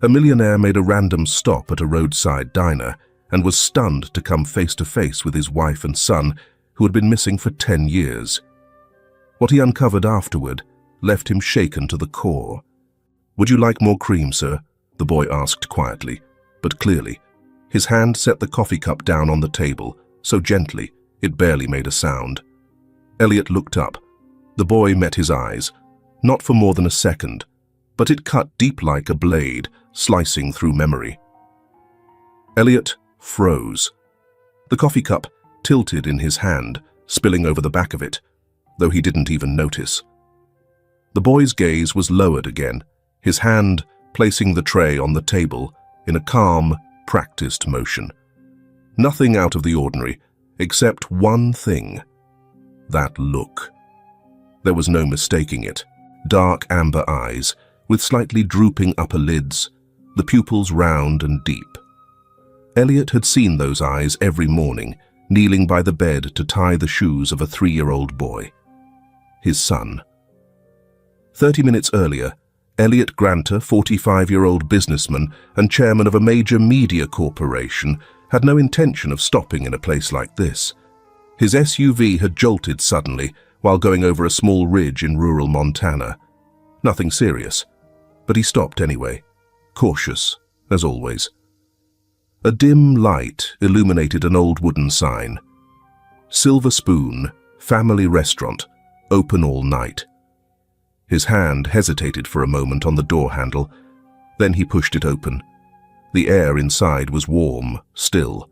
A millionaire made a random stop at a roadside diner and was stunned to come face to face with his wife and son, who had been missing for 10 years. What he uncovered afterward left him shaken to the core. "Would you like more cream, sir?" the boy asked quietly, but clearly. His hand set the coffee cup down on the table, so gently it barely made a sound. Elliot looked up. The boy met his eyes, not for more than a second, but it cut deep like a blade, slicing through memory. Elliot froze. The coffee cup tilted in his hand, spilling over the back of it, though he didn't even notice. The boy's gaze was lowered again, his hand placing the tray on the table in a calm, practiced motion. Nothing out of the ordinary, except one thing. That look. There was no mistaking it. Dark amber eyes, with slightly drooping upper lids, the pupils round and deep. Elliot had seen those eyes every morning, kneeling by the bed to tie the shoes of a 3-year-old boy. His son. 30 minutes earlier, Elliot Granter, 45-year-old businessman and chairman of a major media corporation, had no intention of stopping in a place like this. His SUV had jolted suddenly while going over a small ridge in rural Montana. Nothing serious, but he stopped anyway, cautious, as always. A dim light illuminated an old wooden sign. Silver Spoon, Family Restaurant, open all night. His hand hesitated for a moment on the door handle, then he pushed it open. The air inside was warm, still.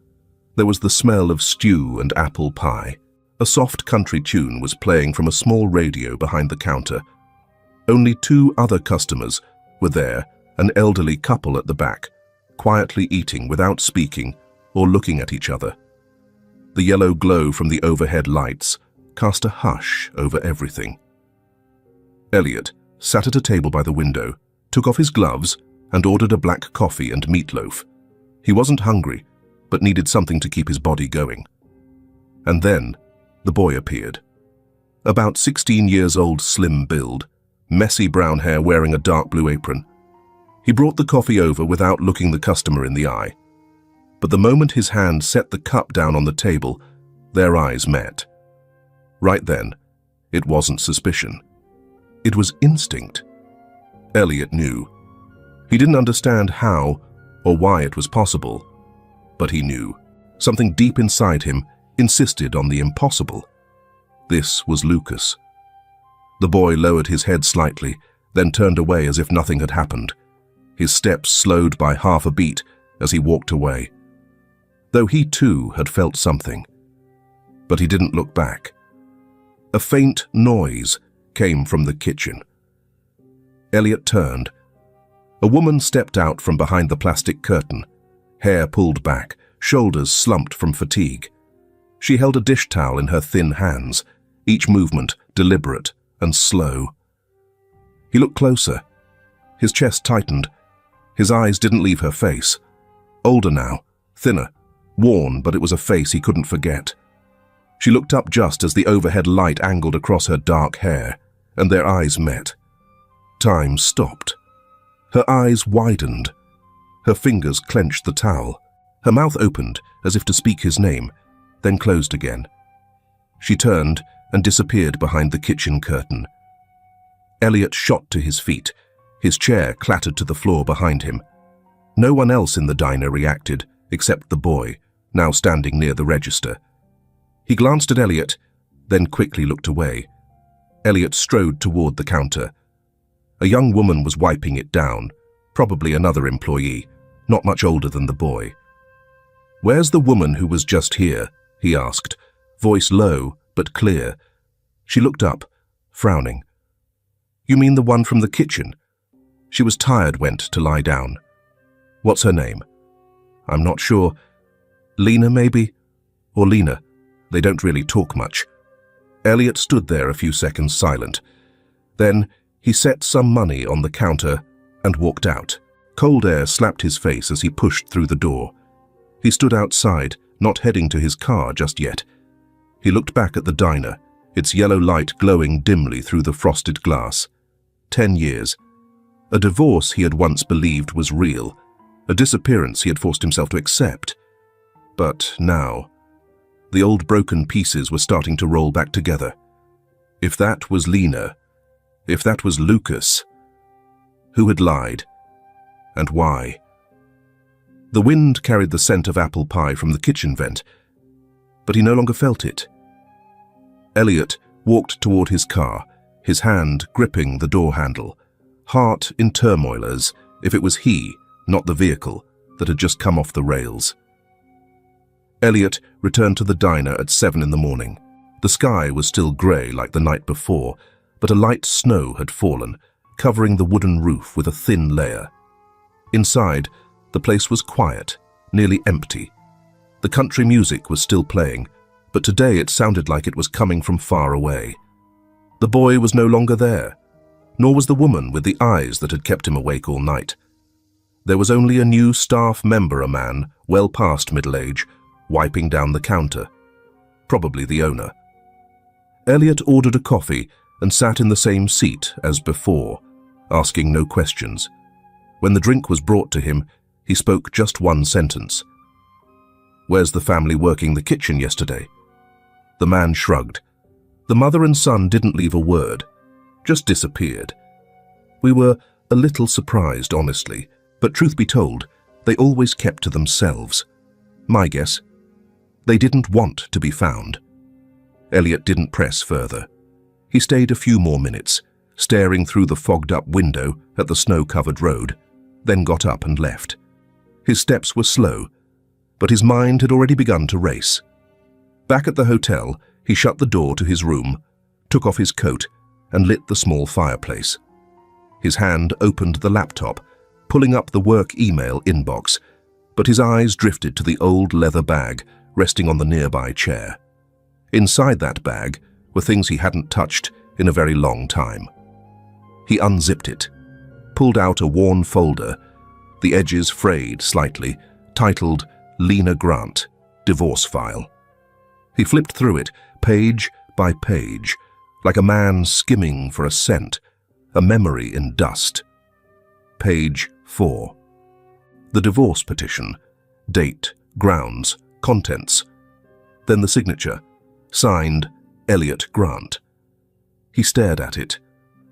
There was the smell of stew and apple pie. A soft country tune was playing from a small radio behind the counter. Only 2 other customers were there, an elderly couple at the back, quietly eating without speaking or looking at each other. The yellow glow from the overhead lights cast a hush over everything. Elliot sat at a table by the window, took off his gloves, and ordered a black coffee and meatloaf. He wasn't hungry, but needed something to keep his body going. And then the boy appeared. About 16 years old, slim build, messy brown hair, wearing a dark blue apron. He brought the coffee over without looking the customer in the eye. But the moment his hand set the cup down on the table, their eyes met. Right then, it wasn't suspicion. It was instinct. Elliot knew. He didn't understand how or why it was possible, but he knew. Something deep inside him insisted on the impossible. This was Lucas. The boy lowered his head slightly, then turned away as if nothing had happened. His steps slowed by half a beat as he walked away, though he too had felt something. But he didn't look back. A faint noise came from the kitchen. Elliot turned. A woman stepped out from behind the plastic curtain, hair pulled back, shoulders slumped from fatigue. She held a dish towel in her thin hands, each movement deliberate and slow. He looked closer. His chest tightened. His eyes didn't leave her face. Older now, thinner, worn, but it was a face he couldn't forget. She looked up just as the overhead light angled across her dark hair, and their eyes met. Time stopped. Her eyes widened. Her fingers clenched the towel. Her mouth opened as if to speak his name, then closed again. She turned and disappeared behind the kitchen curtain. Elliot shot to his feet. His chair clattered to the floor behind him. No one else in the diner reacted, except the boy, now standing near the register. He glanced at Elliot, then quickly looked away. Elliot strode toward the counter. A young woman was wiping it down, probably another employee, not much older than the boy. "Where's the woman who was just here?" he asked, voice low but clear. She looked up, frowning. "You mean the one from the kitchen?" She was tired, went to lie down. "What's her name?" "I'm not sure. Lena, maybe? Or Lena. They don't really talk much." Elliot stood there a few seconds silent. Then he set some money on the counter and walked out. Cold air slapped his face as he pushed through the door. He stood outside, not heading to his car just yet. He looked back at the diner, its yellow light glowing dimly through the frosted glass. 10 years. A divorce he had once believed was real, a disappearance he had forced himself to accept. But now, the old broken pieces were starting to roll back together. If that was Lena, if that was Lucas, who had lied, and why? The wind carried the scent of apple pie from the kitchen vent, but he no longer felt it. Elliot walked toward his car, his hand gripping the door handle, heart in turmoil as if it was he, not the vehicle, that had just come off the rails. Elliot returned to the diner at 7 in the morning. The sky was still grey like the night before, but a light snow had fallen, covering the wooden roof with a thin layer. Inside, the place was quiet, nearly empty. The country music was still playing, but today it sounded like it was coming from far away. The boy was no longer there, nor was the woman with the eyes that had kept him awake all night. There was only a new staff member, a man, well past middle age, wiping down the counter. Probably the owner. Elliot ordered a coffee and sat in the same seat as before, asking no questions. When the drink was brought to him, he spoke just one sentence. "Where's the family working the kitchen yesterday?" The man shrugged. The mother and son didn't leave a word, just disappeared. We were a little surprised, honestly, but truth be told, they always kept to themselves. My guess, they didn't want to be found. Elliot didn't press further. He stayed a few more minutes, staring through the fogged-up window at the snow-covered road, then got up and left. His steps were slow, but his mind had already begun to race. Back at the hotel, he shut the door to his room, took off his coat, and lit the small fireplace. His hand opened the laptop, pulling up the work email inbox, but his eyes drifted to the old leather bag resting on the nearby chair. Inside that bag were things he hadn't touched in a very long time. He unzipped it, pulled out a worn folder, the edges frayed slightly, titled Lena Grant, Divorce File. He flipped through it, page by page, like a man skimming for a scent, a memory in dust. Page 4. The divorce petition, date, grounds, contents. Then the signature, signed Elliot Grant. He stared at it.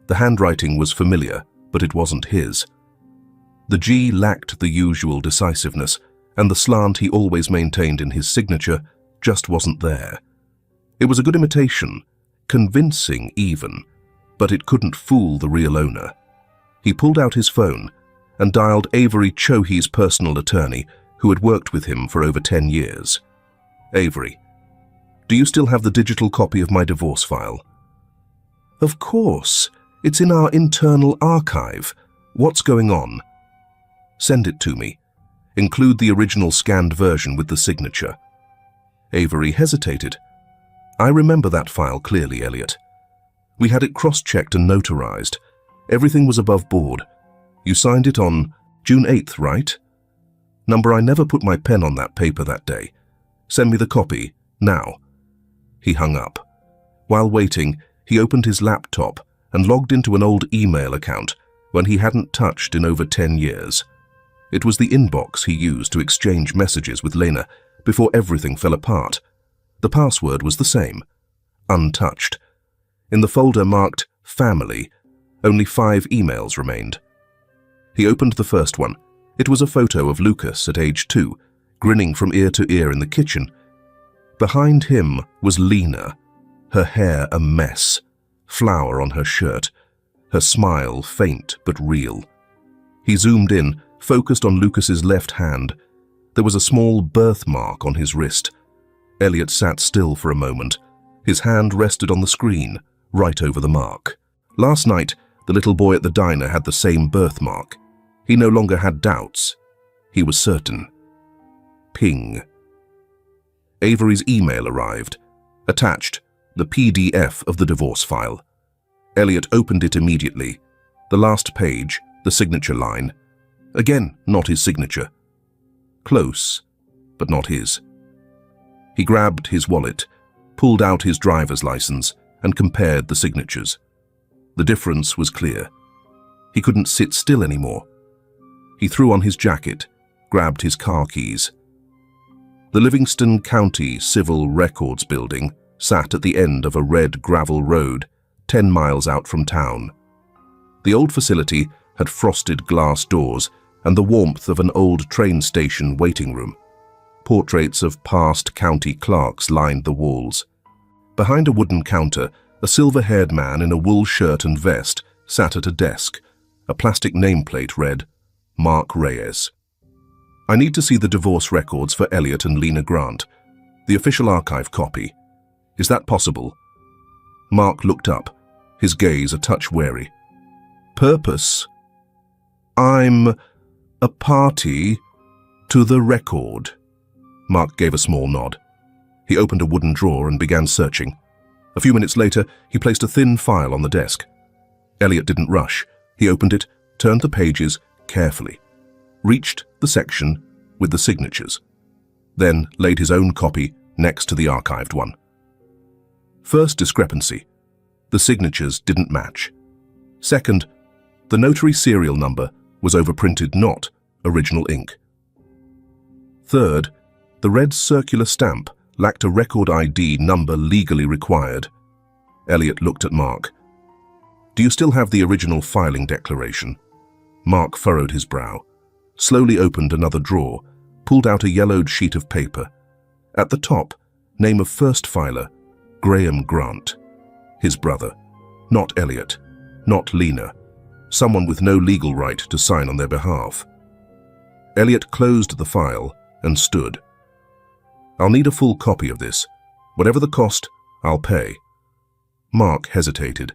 The handwriting was familiar, but it wasn't his. The G lacked the usual decisiveness, and the slant he always maintained in his signature just wasn't there. It was a good imitation, convincing even, but it couldn't fool the real owner. He pulled out his phone and dialed Avery Chohe's personal attorney, who had worked with him for over 10 years. "Avery, do you still have the digital copy of my divorce file?" "Of course. It's in our internal archive. What's going on?" "Send it to me. Include the original scanned version with the signature." Avery hesitated. "I remember that file clearly, Elliot. We had it cross-checked and notarized. Everything was above board. You signed it on June 8th, right? Number, I never put my pen on that paper that day. Send me the copy, now." He hung up. While waiting, he opened his laptop and logged into an old email account one he hadn't touched in over 10 years. It was the inbox he used to exchange messages with Lena before everything fell apart. The password was the same, untouched. In the folder marked Family, only 5 emails remained. He opened the first one. It was a photo of Lucas at age 2, grinning from ear to ear in the kitchen. Behind him was Lena, her hair a mess, flour on her shirt, her smile faint but real. He zoomed in, focused on Lucas's left hand. There was a small birthmark on his wrist. Elliot sat still for a moment. His hand rested on the screen, right over the mark. Last night, the little boy at the diner had the same birthmark. He no longer had doubts. He was certain. Ping. Avery's email arrived. Attached, the PDF of the divorce file. Elliot opened it immediately. The last page, the signature line. Again, not his signature. Close, but not his. He grabbed his wallet, pulled out his driver's license, and compared the signatures. The difference was clear. He couldn't sit still anymore. He threw on his jacket, grabbed his car keys. The Livingston County Civil Records Building sat at the end of a red gravel road 10 miles out from town. The old facility had frosted glass doors and the warmth of an old train station waiting room. Portraits of past county clerks lined the walls. Behind a wooden counter, a silver-haired man in a wool shirt and vest sat at a desk. A plastic nameplate read, Mark Reyes. I need to see the divorce records for Elliot and Lena Grant. The official archive copy. Is that possible? Mark looked up, his gaze a touch wary. Purpose? I'm a party to the record. Mark gave a small nod. He opened a wooden drawer and began searching. A few minutes later, he placed a thin file on the desk. Elliot didn't rush. He opened it, turned the pages carefully, reached the section with the signatures, then laid his own copy next to the archived one. First discrepancy. The signatures didn't match. Second, the notary serial number was overprinted, not original ink. Third, the red circular stamp lacked a record ID number legally required. Elliot looked at Mark. Do you still have the original filing declaration? Mark furrowed his brow, slowly opened another drawer, pulled out a yellowed sheet of paper. At the top, name of first filer, Graham Grant. His brother. Not Elliot. Not Lena. Someone with no legal right to sign on their behalf. Elliot closed the file and stood. I'll need a full copy of this. Whatever the cost, I'll pay. Mark hesitated,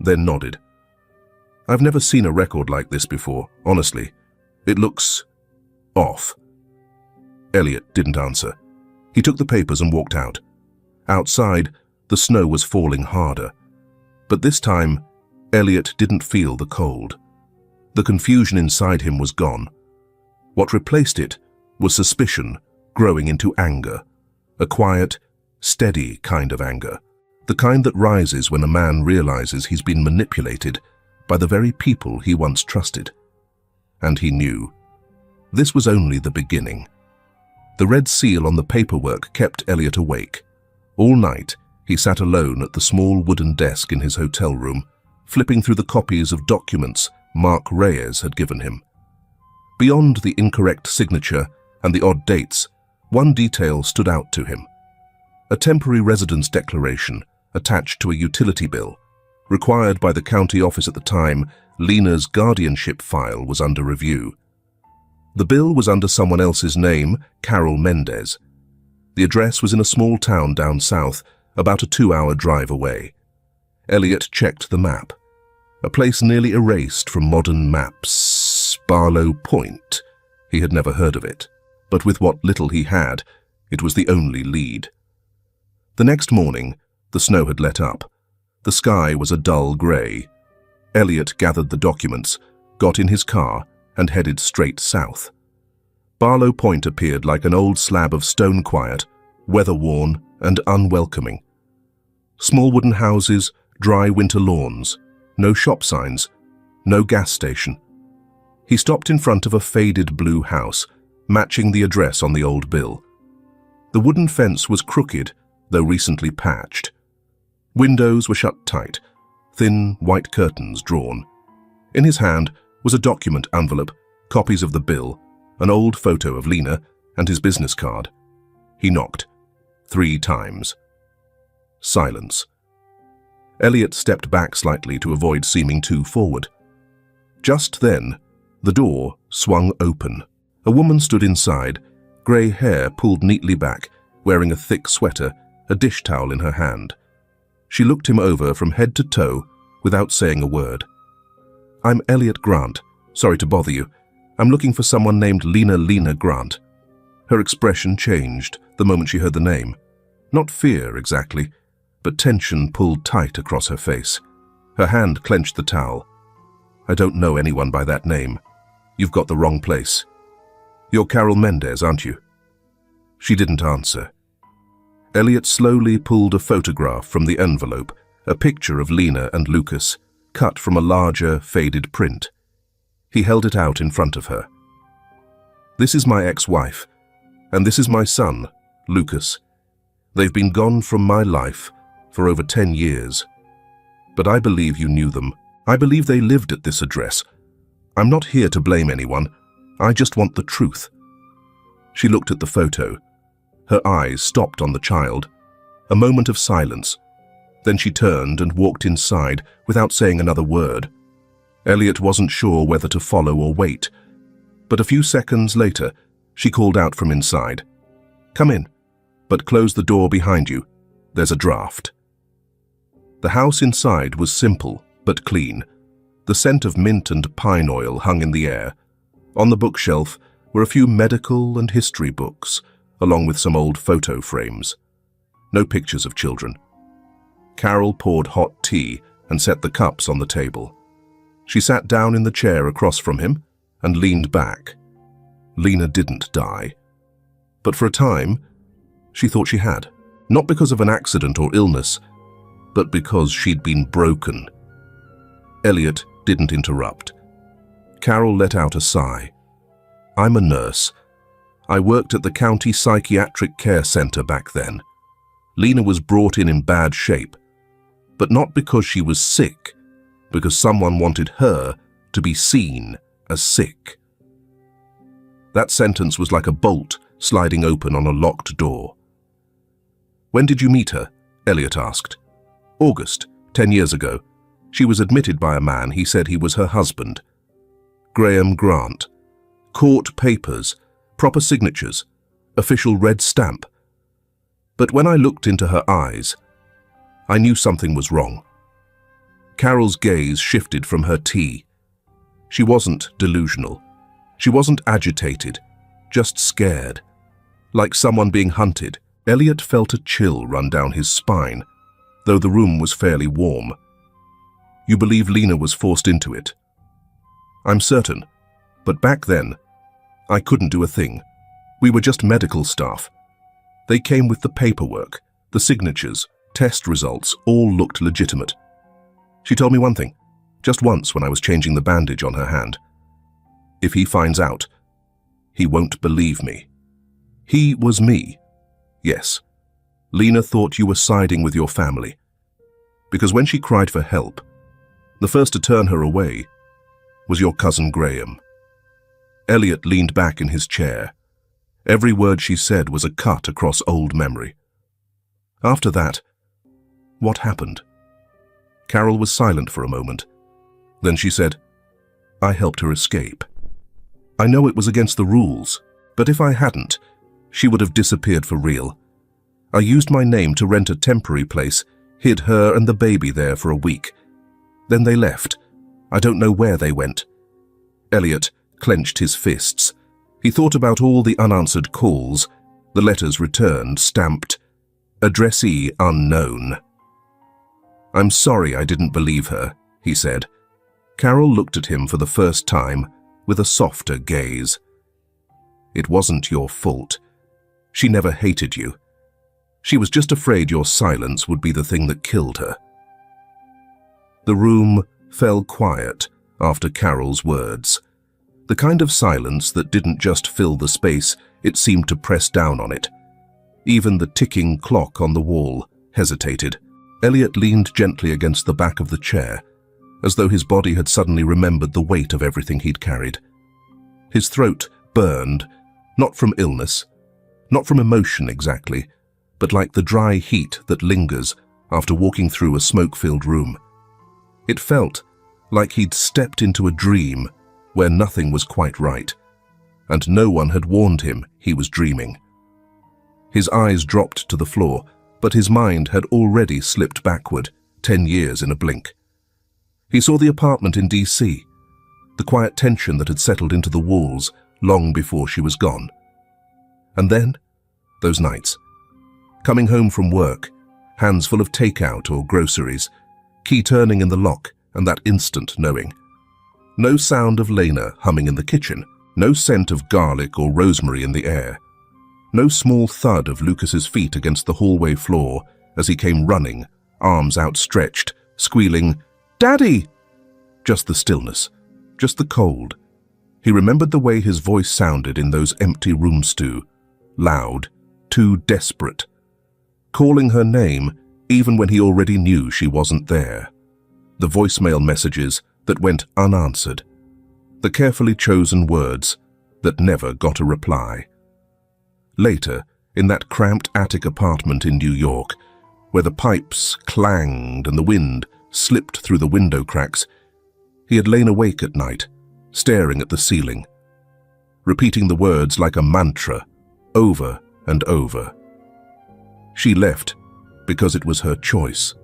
then nodded. I've never seen a record like this before, honestly. It looks off. Elliot didn't answer. He took the papers and walked out. Outside, the snow was falling harder. But this time, Elliot didn't feel the cold. The confusion inside him was gone. What replaced it was suspicion growing into anger. A quiet, steady kind of anger. The kind that rises when a man realizes he's been manipulated by the very people he once trusted. And he knew. This was only the beginning. The red seal on the paperwork kept Elliot awake. All night, he sat alone at the small wooden desk in his hotel room, flipping through the copies of documents Mark Reyes had given him. Beyond the incorrect signature and the odd dates, one detail stood out to him. A temporary residence declaration attached to a utility bill. Required by the county office at the time, Lena's guardianship file was under review. The bill was under someone else's name, Carol Mendez. The address was in a small town down south, about a 2-hour drive away. Elliot checked the map. A place nearly erased from modern maps. Barlow Point. He had never heard of it, but with what little he had, it was the only lead. The next morning, the snow had let up. The sky was a dull grey. Elliot gathered the documents, got in his car, and headed straight south. Barlow Point appeared like an old slab of stone, quiet, weather-worn, and unwelcoming. Small wooden houses, dry winter lawns, no shop signs, no gas station. He stopped in front of a faded blue house, matching the address on the old bill. The wooden fence was crooked, though recently patched. Windows were shut tight, thin white curtains drawn. In his hand was a document envelope, copies of the bill, an old photo of Lena, and his business card. He knocked 3 times. Silence. Elliot stepped back slightly to avoid seeming too forward. Just then, the door swung open. A woman stood inside, grey hair pulled neatly back, wearing a thick sweater, a dish towel in her hand. She looked him over from head to toe without saying a word. I'm Elliot Grant. Sorry to bother you. I'm looking for someone named Lena Grant. Her expression changed the moment she heard the name. Not fear, exactly, but tension pulled tight across her face. Her hand clenched the towel. I don't know anyone by that name. You've got the wrong place. You're Carol Mendez, aren't you? She didn't answer. Elliot slowly pulled a photograph from the envelope, a picture of Lena and Lucas, cut from a larger, faded print. He held it out in front of her. "This is my ex-wife, and this is my son, Lucas. They've been gone from my life for over 10 years. But I believe you knew them. I believe they lived at this address. I'm not here to blame anyone. I just want the truth." She looked at the photo. Her eyes stopped on the child. A moment of silence. Then she turned and walked inside without saying another word. Elliot wasn't sure whether to follow or wait. But a few seconds later, she called out from inside, "Come in, but close the door behind you. There's a draft." The house inside was simple but clean. The scent of mint and pine oil hung in the air. On the bookshelf were a few medical and history books, along with some old photo frames. No pictures of children. Carol poured hot tea and set the cups on the table. She sat down in the chair across from him and leaned back. Lena didn't die. But for a time, she thought she had. Not because of an accident or illness, but because she'd been broken. Elliot didn't interrupt. Carol let out a sigh. "I'm a nurse. I worked at the county psychiatric care center back then. Lena was brought in bad shape, but not because she was sick, because someone wanted her to be seen as sick." That sentence was like a bolt sliding open on a locked door. "When did you meet her?" Elliot asked. "August, 10 years ago. She was admitted by a man. He said he was her husband. Graham Grant. Court papers, proper signatures, official red stamp. But when I looked into her eyes, I knew something was wrong." Carol's gaze shifted from her tea. She wasn't delusional. She wasn't agitated, just scared. Like someone being hunted. Elliot felt a chill run down his spine, though the room was fairly warm. "You believe Lena was forced into it?" "I'm certain, but back then, I couldn't do a thing. We were just medical staff. They came with the paperwork, the signatures, test results, all looked legitimate. She told me one thing, just once when I was changing the bandage on her hand. If he finds out, he won't believe me. He was me. Yes, Lena thought you were siding with your family. Because when she cried for help, the first to turn her away was your cousin Graham." Elliot leaned back in his chair. Every word she said was a cut across old memory. "After that, what happened?" Carol was silent for a moment. Then she said, "I helped her escape. I know it was against the rules, but if I hadn't, she would have disappeared for real. I used my name to rent a temporary place, hid her and the baby there for a week. Then they left. I don't know where they went." Elliot clenched his fists. He thought about all the unanswered calls, the letters returned, stamped, "Addressee unknown." "I'm sorry I didn't believe her," he said. Carol looked at him for the first time with a softer gaze. "It wasn't your fault. She never hated you. She was just afraid your silence would be the thing that killed her." The room fell quiet after Carol's words. The kind of silence that didn't just fill the space, it seemed to press down on it. Even the ticking clock on the wall hesitated. Elliot leaned gently against the back of the chair, as though his body had suddenly remembered the weight of everything he'd carried. His throat burned, not from illness, not from emotion exactly, but like the dry heat that lingers after walking through a smoke-filled room. It felt like he'd stepped into a dream where nothing was quite right, and no one had warned him he was dreaming. His eyes dropped to the floor, but his mind had already slipped backward, 10 years in a blink. He saw the apartment in D.C., the quiet tension that had settled into the walls long before she was gone. And then, those nights, coming home from work, hands full of takeout or groceries, key turning in the lock and that instant knowing. No sound of Lena humming in the kitchen, no scent of garlic or rosemary in the air, no small thud of Lucas's feet against the hallway floor as he came running, arms outstretched, squealing, "Daddy!" Just the stillness, just the cold. He remembered the way his voice sounded in those empty rooms too, loud, too desperate, calling her name even when he already knew she wasn't there. The voicemail messages that went unanswered, the carefully chosen words that never got a reply. Later, in that cramped attic apartment in New York, where the pipes clanged and the wind slipped through the window cracks, he had lain awake at night, staring at the ceiling, repeating the words like a mantra, over and over. She left because it was her choice,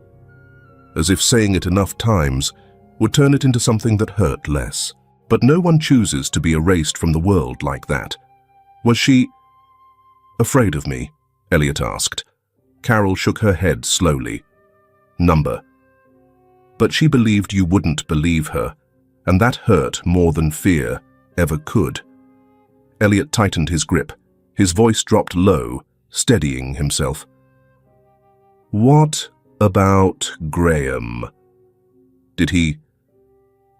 as if saying it enough times would turn it into something that hurt less. But no one chooses to be erased from the world like that. Was she afraid of me? Elliot asked. Carol shook her head slowly. Number. But she believed you wouldn't believe her, and that hurt more than fear ever could. Elliot tightened his grip. His voice dropped low, steadying himself. What about Graham? Did he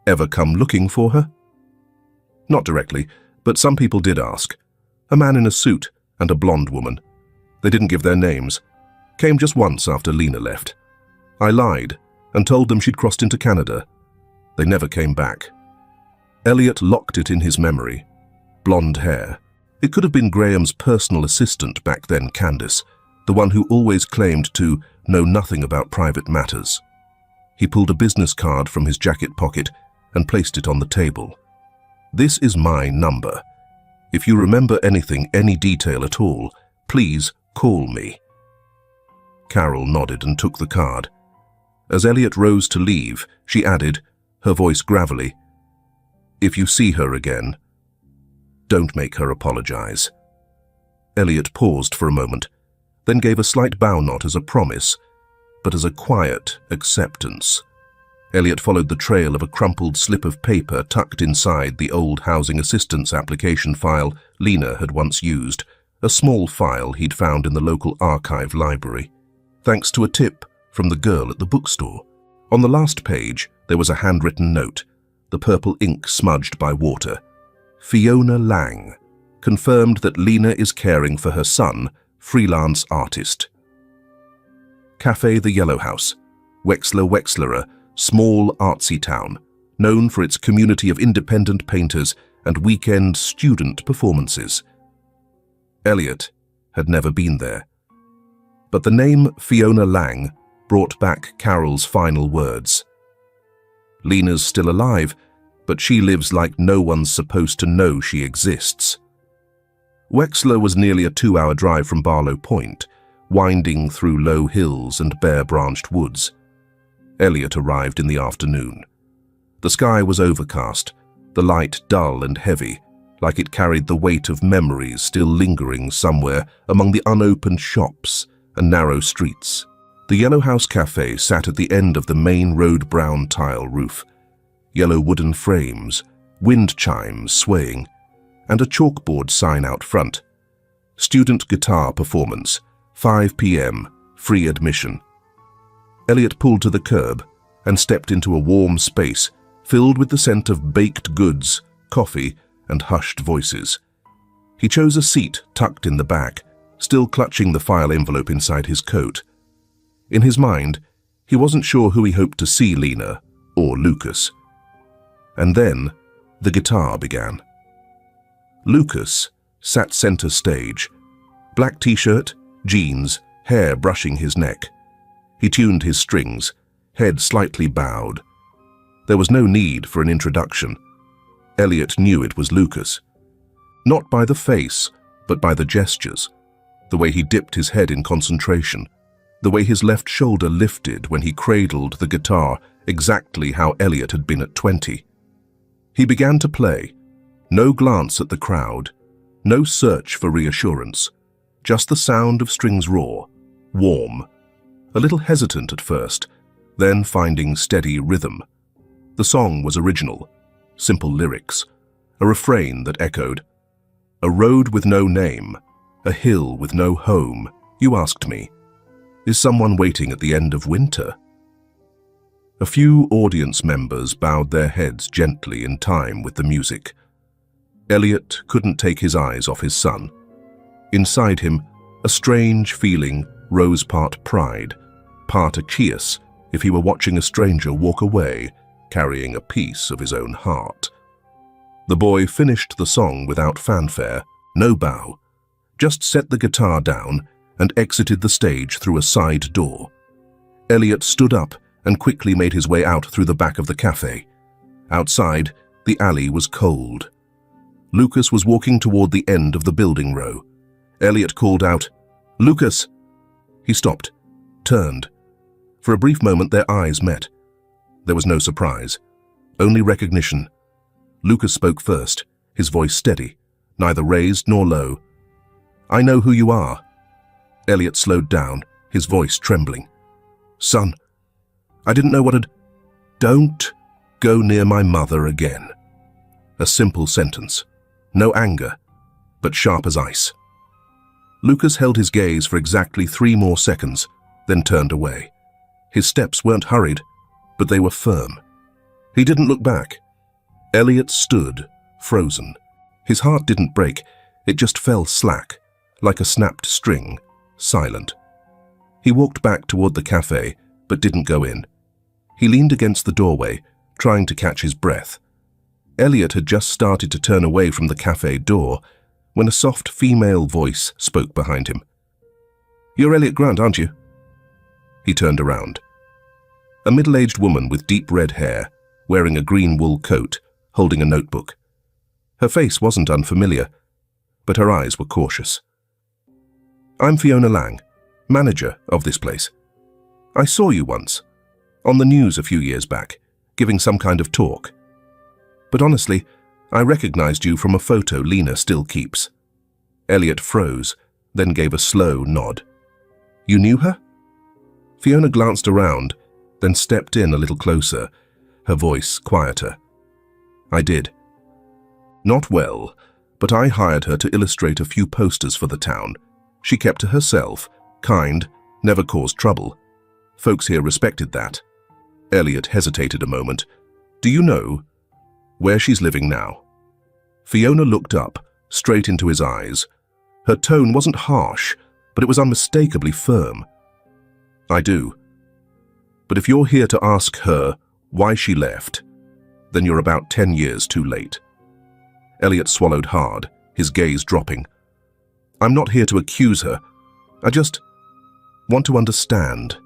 ever come looking for her? Not directly, but some people did ask. A man in a suit and a blonde woman. They didn't give their names. Came just once after Lena left. I lied and told them she'd crossed into Canada. They never came back. Elliot locked it in his memory. Blonde hair. It could have been Graham's personal assistant back then, Candace, the one who always claimed to know nothing about private matters. He pulled a business card from his jacket pocket and placed it on the table. This is my number. If you remember anything, any detail at all, please call me. Carol nodded and took the card. As Elliot rose to leave, she added, her voice gravelly, if you see her again, don't make her apologize. Elliot paused for a moment, then gave a slight bow, not as a promise, but as a quiet acceptance. Elliot followed the trail of a crumpled slip of paper tucked inside the old housing assistance application file Lena had once used, a small file he'd found in the local archive library, thanks to a tip from the girl at the bookstore. On the last page, there was a handwritten note, the purple ink smudged by water. Fiona Lang, confirmed that Lena is caring for her son, freelance artist. Café the Yellow House, Wexler, small artsy town, known for its community of independent painters and weekend student performances. Elliot had never been there. But the name Fiona Lang brought back Carol's final words. Lena's still alive, but she lives like no one's supposed to know she exists. Wexler was nearly a 2-hour drive from Barlow Point, winding through low hills and bare-branched woods. Elliot arrived in the afternoon. The sky was overcast, the light dull and heavy, like it carried the weight of memories still lingering somewhere among the unopened shops and narrow streets. The Yellow House Cafe sat at the end of the main road brown tile roof. Yellow wooden frames, wind chimes swaying, and a chalkboard sign out front. Student guitar performance, 5 p.m., free admission. Elliot pulled to the curb and stepped into a warm space filled with the scent of baked goods, coffee, and hushed voices. He chose a seat tucked in the back, still clutching the file envelope inside his coat. In his mind, he wasn't sure who he hoped to see, Lena or Lucas. And then, the guitar began. Lucas sat center stage, black t-shirt, jeans, hair brushing his neck. He tuned his strings, head slightly bowed. There was no need for an introduction. Elliot knew it was Lucas. Not by the face, but by the gestures, the way he dipped his head in concentration, the way his left shoulder lifted when he cradled the guitar exactly how Elliot had been at 20. He began to play. No glance at the crowd, no search for reassurance, just the sound of strings raw, warm, a little hesitant at first, then finding steady rhythm. The song was original, simple lyrics, a refrain that echoed, "A road with no name, a hill with no home, you asked me, is someone waiting at the end of winter?" A few audience members bowed their heads gently in time with the music. Elliot couldn't take his eyes off his son. Inside him, a strange feeling rose, part pride, part acheus, if he were watching a stranger walk away, carrying a piece of his own heart. The boy finished the song without fanfare, no bow, just set the guitar down and exited the stage through a side door. Elliot stood up and quickly made his way out through the back of the cafe. Outside, the alley was cold. Lucas was walking toward the end of the building row. Elliot called out, "Lucas!" He stopped, turned. For a brief moment their eyes met. There was no surprise, only recognition. Lucas spoke first, his voice steady, neither raised nor low. "I know who you are." Elliot slowed down, his voice trembling. "Son, I didn't know what had—" "Don't go near my mother again." A simple sentence. No anger, but sharp as ice. Lucas held his gaze for exactly 3 more seconds, then turned away. His steps weren't hurried, but they were firm. He didn't look back. Elliot stood, frozen. His heart didn't break, it just fell slack, like a snapped string, silent. He walked back toward the cafe, but didn't go in. He leaned against the doorway, trying to catch his breath. Elliot had just started to turn away from the cafe door when a soft female voice spoke behind him. "You're Elliot Grant, aren't you?" He turned around. A middle-aged woman with deep red hair, wearing a green wool coat, holding a notebook. Her face wasn't unfamiliar, but her eyes were cautious. "I'm Fiona Lang, manager of this place. I saw you once, on the news a few years back, giving some kind of talk. But honestly, I recognized you from a photo Lena still keeps." Elliot froze, then gave a slow nod. "You knew her?" Fiona glanced around, then stepped in a little closer, her voice quieter. "I did. Not well, but I hired her to illustrate a few posters for the town. She kept to herself, kind, never caused trouble. Folks here respected that." Elliot hesitated a moment. "Do you know where she's living now?" Fiona looked up, straight into his eyes. Her tone wasn't harsh, but it was unmistakably firm. "I do. But if you're here to ask her why she left, then you're about 10 years too late." Elliot swallowed hard, his gaze dropping. "I'm not here to accuse her. I just want to understand."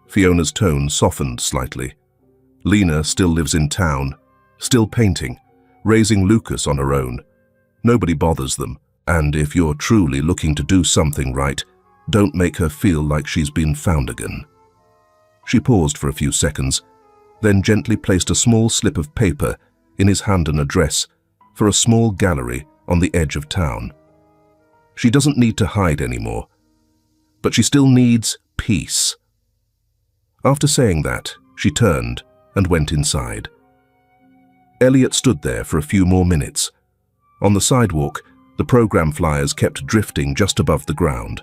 Fiona's tone softened slightly. "Lena still lives in town, still painting, raising Lucas on her own. Nobody bothers them, and if you're truly looking to do something right, don't make her feel like she's been found again." She paused for a few seconds, then gently placed a small slip of paper in his hand, an address for a small gallery on the edge of town. "She doesn't need to hide anymore, but she still needs peace." After saying that, she turned and went inside. Elliot stood there for a few more minutes. On the sidewalk, the program flyers kept drifting just above the ground.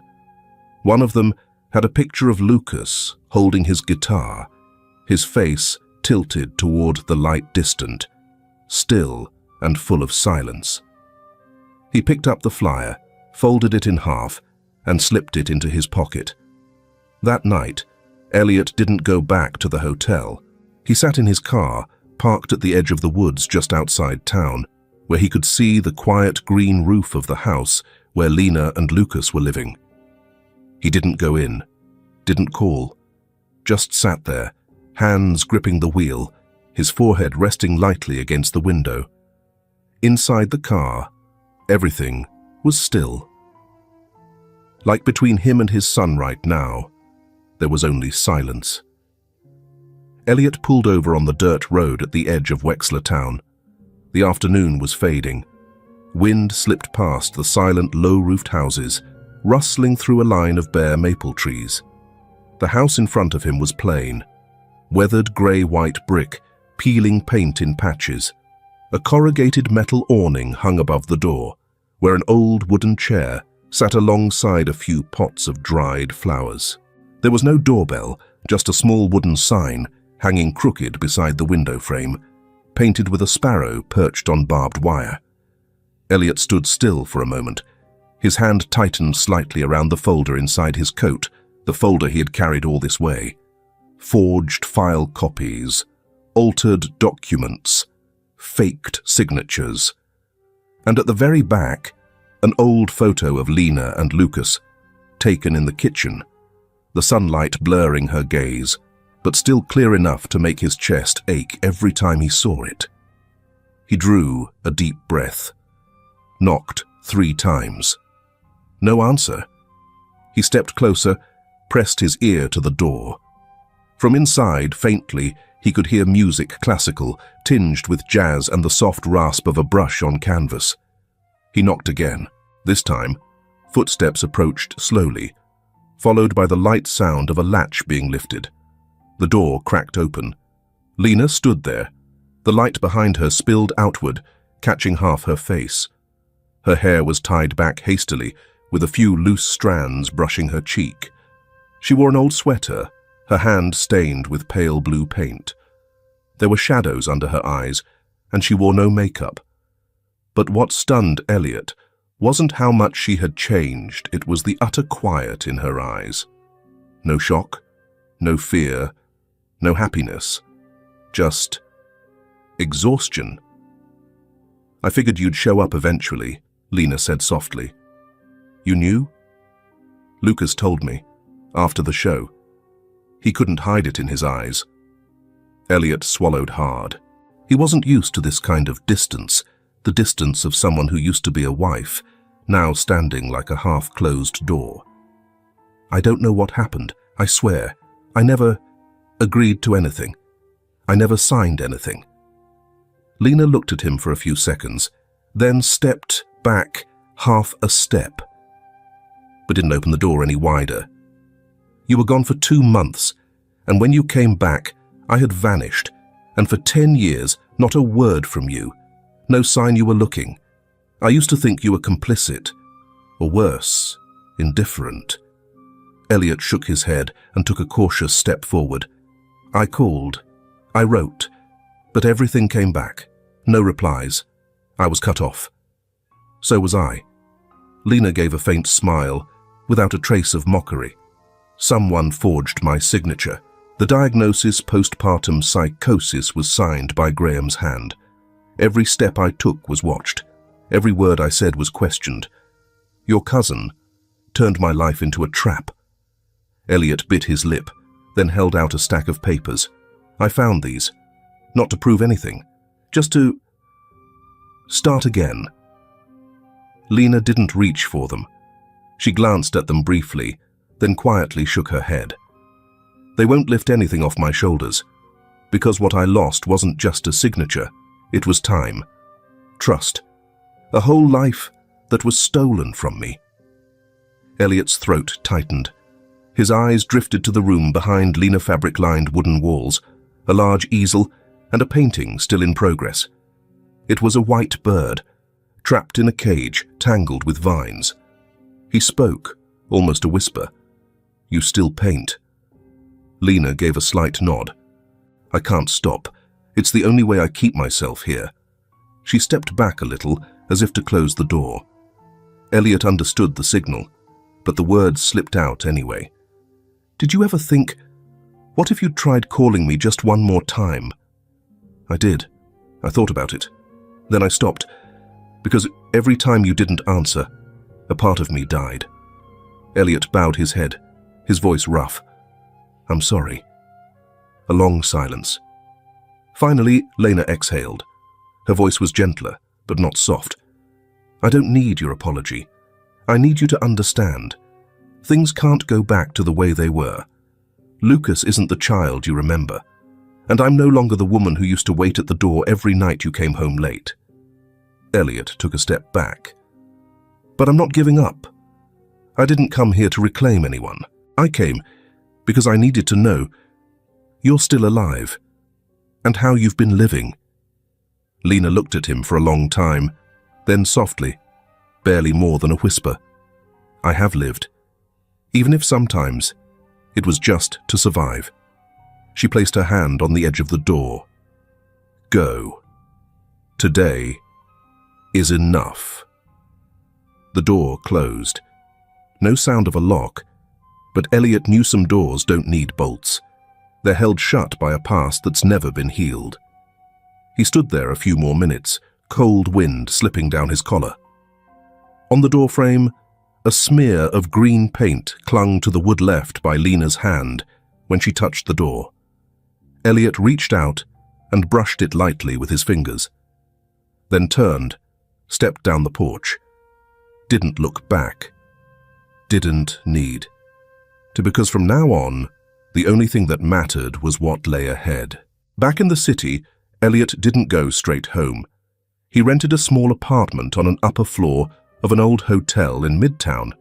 One of them had a picture of Lucas holding his guitar, his face tilted toward the light distant, still and full of silence. He picked up the flyer, folded it in half, and slipped it into his pocket. That night, Elliot didn't go back to the hotel. He sat in his car, parked at the edge of the woods just outside town, where he could see the quiet green roof of the house where Lena and Lucas were living. He didn't go in, didn't call, just sat there, hands gripping the wheel, his forehead resting lightly against the window. Inside the car, everything was still. Like between him and his son right now, there was only silence. Elliot pulled over on the dirt road at the edge of Wexler town. The afternoon was fading. Wind slipped past the silent, low-roofed houses, rustling through a line of bare maple trees. The house in front of him was plain, weathered grey-white brick, peeling paint in patches. A corrugated metal awning hung above the door, where an old wooden chair sat alongside a few pots of dried flowers. There was no doorbell, just a small wooden sign hanging crooked beside the window frame, painted with a sparrow perched on barbed wire. Elliot stood still for a moment. His hand tightened slightly around the folder inside his coat, the folder he had carried all this way. Forged file copies, altered documents, faked signatures. And at the very back, an old photo of Lena and Lucas, taken in the kitchen, the sunlight blurring her gaze, but still clear enough to make his chest ache every time he saw it. He drew a deep breath, knocked 3 times. No answer. He stepped closer, pressed his ear to the door. From inside, faintly, he could hear music, classical, tinged with jazz and the soft rasp of a brush on canvas. He knocked again. This time, footsteps approached slowly, followed by the light sound of a latch being lifted. The door cracked open. Lena stood there. The light behind her spilled outward, catching half her face. Her hair was tied back hastily, with a few loose strands brushing her cheek. She wore an old sweater, her hand stained with pale blue paint. There were shadows under her eyes, and she wore no makeup. But what stunned Elliot wasn't how much she had changed, it was the utter quiet in her eyes. No shock, no fear, no happiness, just exhaustion. "I figured you'd show up eventually," Lena said softly. "You knew?" "Lucas told me, after the show." He couldn't hide it in his eyes. Elliot swallowed hard. He wasn't used to this kind of distance, the distance of someone who used to be a wife, now standing like a half-closed door. "I don't know what happened, I swear. I never agreed to anything. I never signed anything." Lena looked at him for a few seconds, then stepped back half a step, but didn't open the door any wider. "You were gone for 2 months, and when you came back, I had vanished, and for 10 years, not a word from you. No sign you were looking. I used to think you were complicit, or worse, indifferent." Elliot shook his head and took a cautious step forward. "I called. I wrote. But everything came back. No replies. I was cut off. So was I." Lena gave a faint smile, without a trace of mockery. "Someone forged my signature. The diagnosis postpartum psychosis was signed by Graham's hand. Every step I took was watched. Every word I said was questioned. Your cousin turned my life into a trap." Elliot bit his lip, then held out a stack of papers. "I found these. Not to prove anything. Just to start again." Lena didn't reach for them. She glanced at them briefly, then quietly shook her head. "They won't lift anything off my shoulders, because what I lost wasn't just a signature, it was time, trust, a whole life that was stolen from me." Elliot's throat tightened. His eyes drifted to the room behind Lena fabric-lined wooden walls, a large easel, and a painting still in progress. It was a white bird, trapped in a cage tangled with vines. He spoke, almost a whisper. "You still paint?" Lena gave a slight nod. "I can't stop. It's the only way I keep myself here." She stepped back a little, as if to close the door. Elliot understood the signal, but the words slipped out anyway. "Did you ever think, what if you tried calling me just one more time?" "I did. I thought about it. Then I stopped, because every time you didn't answer, a part of me died." Elliot bowed his head, his voice rough. "I'm sorry." A long silence. Finally, Lena exhaled. Her voice was gentler, but not soft. "I don't need your apology. I need you to understand. Things can't go back to the way they were. Lucas isn't the child you remember, and I'm no longer the woman who used to wait at the door every night you came home late." Elliot took a step back. "But I'm not giving up. I didn't come here to reclaim anyone. I came because I needed to know you're still alive, and how you've been living." Lena looked at him for a long time, then softly, barely more than a whisper, "I have lived, even if sometimes it was just to survive." She placed her hand on the edge of the door. Go. Today is enough. The door closed. No sound of a lock, but Elliot knew some doors don't need bolts. They're held shut by a past that's never been healed. He stood there a few more minutes, cold wind slipping down his collar. On the doorframe, a smear of green paint clung to the wood left by Lena's hand when she touched the door. Elliot reached out and brushed it lightly with his fingers, then turned, stepped down the porch. Didn't look back. Didn't need to, because from now on, the only thing that mattered was what lay ahead. Back in the city, Elliot didn't go straight home. He rented a small apartment on an upper floor of an old hotel in Midtown.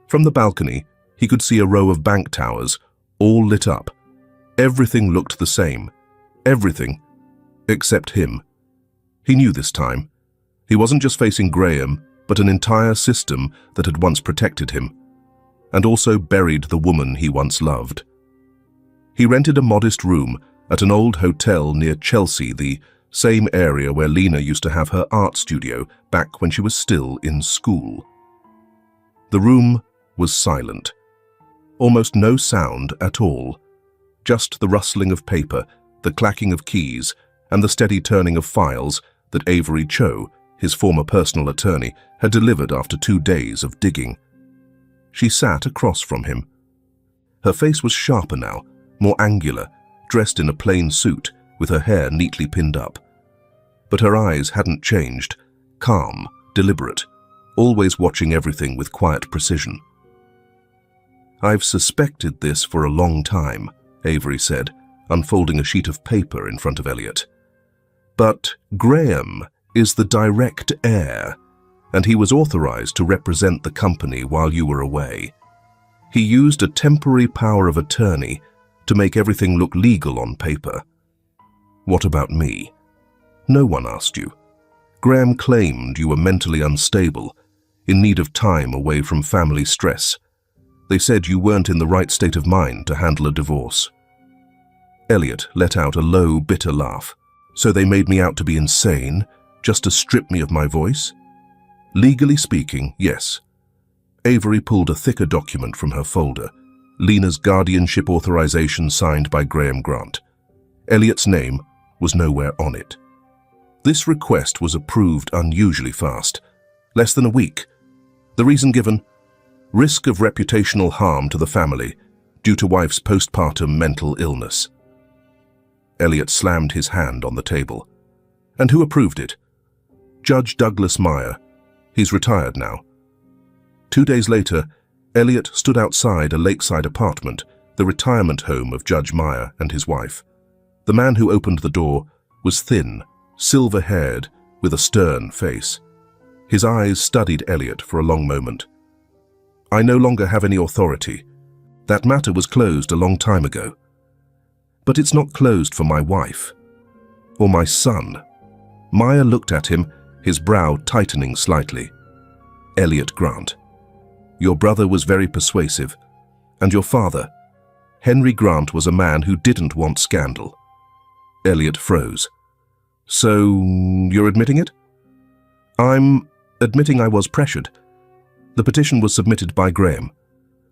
From the balcony, he could see a row of bank towers, all lit up. Everything looked the same. Everything, except him. He knew this time. He wasn't just facing Graham, but an entire system that had once protected him, and also buried the woman he once loved. He rented a modest room at an old hotel near Chelsea, the same area where Lena used to have her art studio back when she was still in school. The room was silent. Almost no sound at all. Just the rustling of paper, the clacking of keys, and the steady turning of files that Avery Cho, his former personal attorney, had delivered after 2 days of digging. She sat across from him. Her face was sharper now, more angular, dressed in a plain suit, with her hair neatly pinned up. But her eyes hadn't changed, calm, deliberate, always watching everything with quiet precision. "I've suspected this for a long time," Avery said, unfolding a sheet of paper in front of Elliot. "But Graham is the direct heir, and he was authorized to represent the company while you were away. He used a temporary power of attorney to make everything look legal on paper. What about me? No one asked you. Graham claimed you were mentally unstable, in need of time away from family stress. They said you weren't in the right state of mind to handle a divorce." Elliot let out a low, bitter laugh. "So they made me out to be insane, just to strip me of my voice?" "Legally speaking, yes." Avery pulled a thicker document from her folder, Lena's guardianship authorization signed by Graham Grant. Elliot's name was nowhere on it. This request was approved unusually fast, less than a week. The reason given? Risk of reputational harm to the family due to wife's postpartum mental illness. Elliot slammed his hand on the table. "And who approved it?" "Judge Douglas Meyer. He's retired now." 2 days later, Elliot stood outside a lakeside apartment, the retirement home of Judge Meyer and his wife. The man who opened the door was thin, silver-haired, with a stern face. His eyes studied Elliot for a long moment. "I no longer have any authority. That matter was closed a long time ago. But it's not closed for my wife. Or my son." Meyer looked at him, his brow tightening slightly. "Elliot Grant, your brother was very persuasive, and your father, Henry Grant, was a man who didn't want scandal." Elliot froze. "So, you're admitting it?" "I'm admitting I was pressured. The petition was submitted by Graham.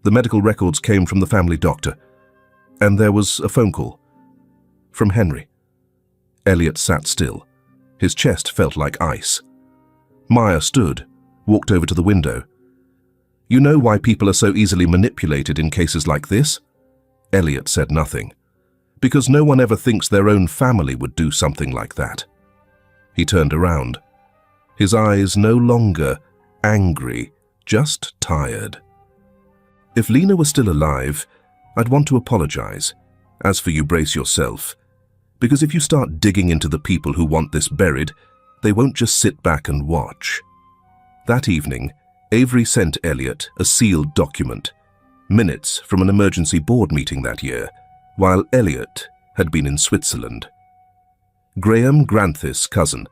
The medical records came from the family doctor. And there was a phone call. From Henry." Elliot sat still. His chest felt like ice. Meyer stood, walked over to the window. "You know why people are so easily manipulated in cases like this?" Elliot said nothing. "Because no one ever thinks their own family would do something like that." He turned around. His eyes no longer angry, just tired. "If Lena was still alive, I'd want to apologize. As for you, brace yourself. Because if you start digging into the people who want this buried, they won't just sit back and watch." That evening, Avery sent Elliot a sealed document, minutes from an emergency board meeting that year, while Elliot had been in Switzerland. Graham Granthis' cousin,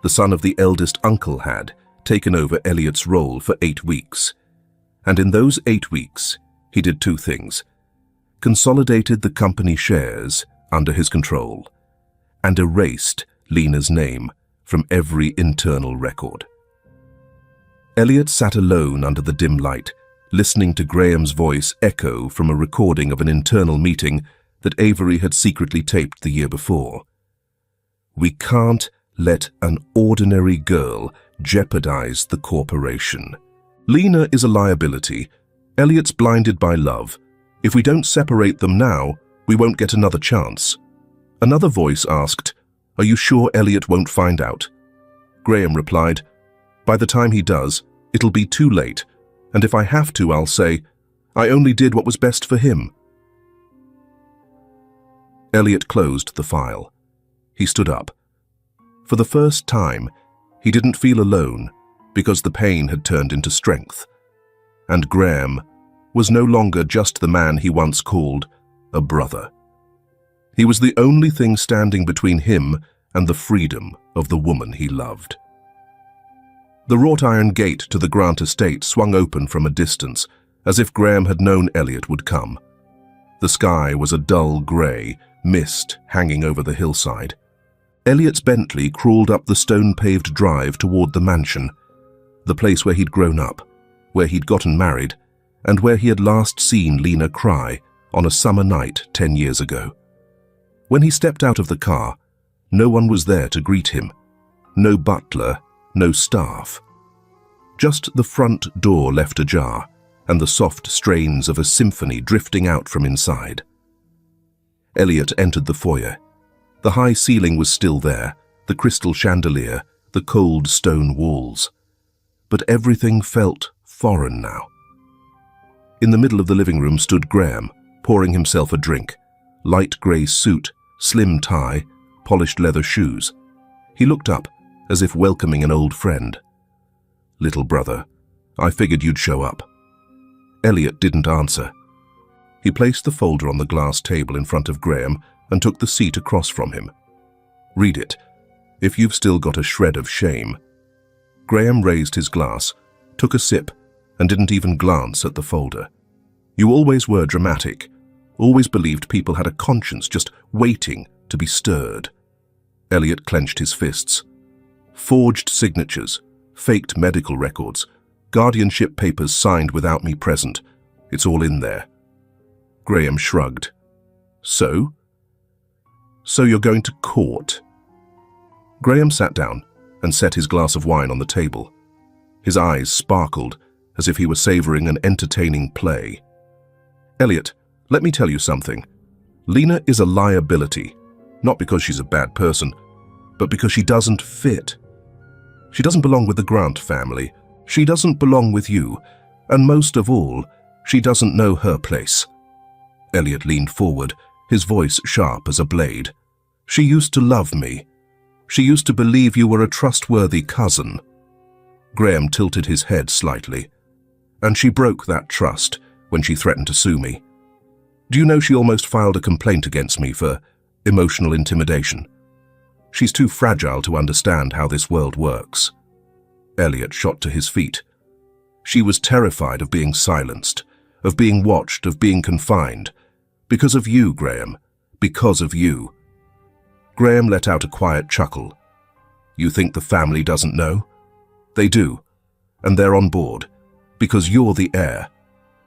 the son of the eldest uncle, had taken over Elliot's role for 8 weeks. And in those 8 weeks, he did 2 things. Consolidated the company shares under his control, and erased Lena's name from every internal record. Elliot sat alone under the dim light, listening to Graham's voice echo from a recording of an internal meeting that Avery had secretly taped the year before. "We can't let an ordinary girl jeopardize the corporation. Lena is a liability. Elliot's blinded by love. If we don't separate them now, we won't get another chance." Another voice asked, "Are you sure Elliot won't find out?" Graham replied, "By the time he does, it'll be too late, and if I have to, I'll say, I only did what was best for him." Elliot closed the file. He stood up. For the first time, he didn't feel alone because the pain had turned into strength. And Graham was no longer just the man he once called a brother. He was the only thing standing between him and the freedom of the woman he loved. The wrought iron gate to the Grant estate swung open from a distance, as if Graham had known Elliot would come. The sky was a dull grey, mist hanging over the hillside. Elliot's Bentley crawled up the stone-paved drive toward the mansion, the place where he'd grown up, where he'd gotten married, and where he had last seen Lena cry on a summer night 10 years ago. When he stepped out of the car, no one was there to greet him. No butler, no staff. Just the front door left ajar, and the soft strains of a symphony drifting out from inside. Elliot entered the foyer. The high ceiling was still there, the crystal chandelier, the cold stone walls. But everything felt foreign now. In the middle of the living room stood Graham, pouring himself a drink. Light grey suit, slim tie, polished leather shoes. He looked up, as if welcoming an old friend. "Little brother, I figured you'd show up." Elliot didn't answer. He placed the folder on the glass table in front of Graham and took the seat across from him. "Read it, if you've still got a shred of shame." Graham raised his glass, took a sip, and didn't even glance at the folder. "You always were dramatic, always believed people had a conscience just waiting to be stirred." Elliot clenched his fists. "Forged signatures, faked medical records, guardianship papers signed without me present. It's all in there." Graham shrugged. "So? So you're going to court?" Graham sat down and set his glass of wine on the table. His eyes sparkled as if he were savoring an entertaining play. "Elliot, let me tell you something. Lena is a liability, not because she's a bad person, but because she doesn't fit. She doesn't belong with the Grant family. She doesn't belong with you. And most of all, she doesn't know her place." Elliot leaned forward, his voice sharp as a blade. "She used to love me. She used to believe you were a trustworthy cousin." Graham tilted his head slightly. "And she broke that trust when she threatened to sue me. Do you know she almost filed a complaint against me for emotional intimidation? She's too fragile to understand how this world works." Elliot shot to his feet. "She was terrified of being silenced, of being watched, of being confined. Because of you, Graham. Because of you." Graham let out a quiet chuckle. "You think the family doesn't know? They do, and they're on board, because you're the heir.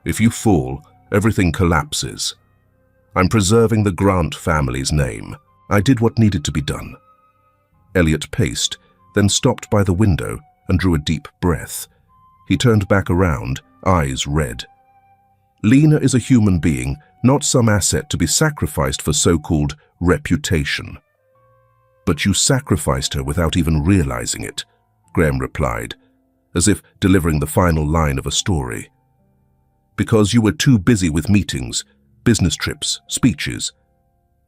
If you fall, everything collapses. I'm preserving the Grant family's name. I did what needed to be done." Elliot paced, then stopped by the window and drew a deep breath. He turned back around, eyes red. "Lena is a human being, not some asset to be sacrificed for so-called reputation." "But you sacrificed her without even realizing it," Graham replied, as if delivering the final line of a story. "Because you were too busy with meetings, business trips, speeches.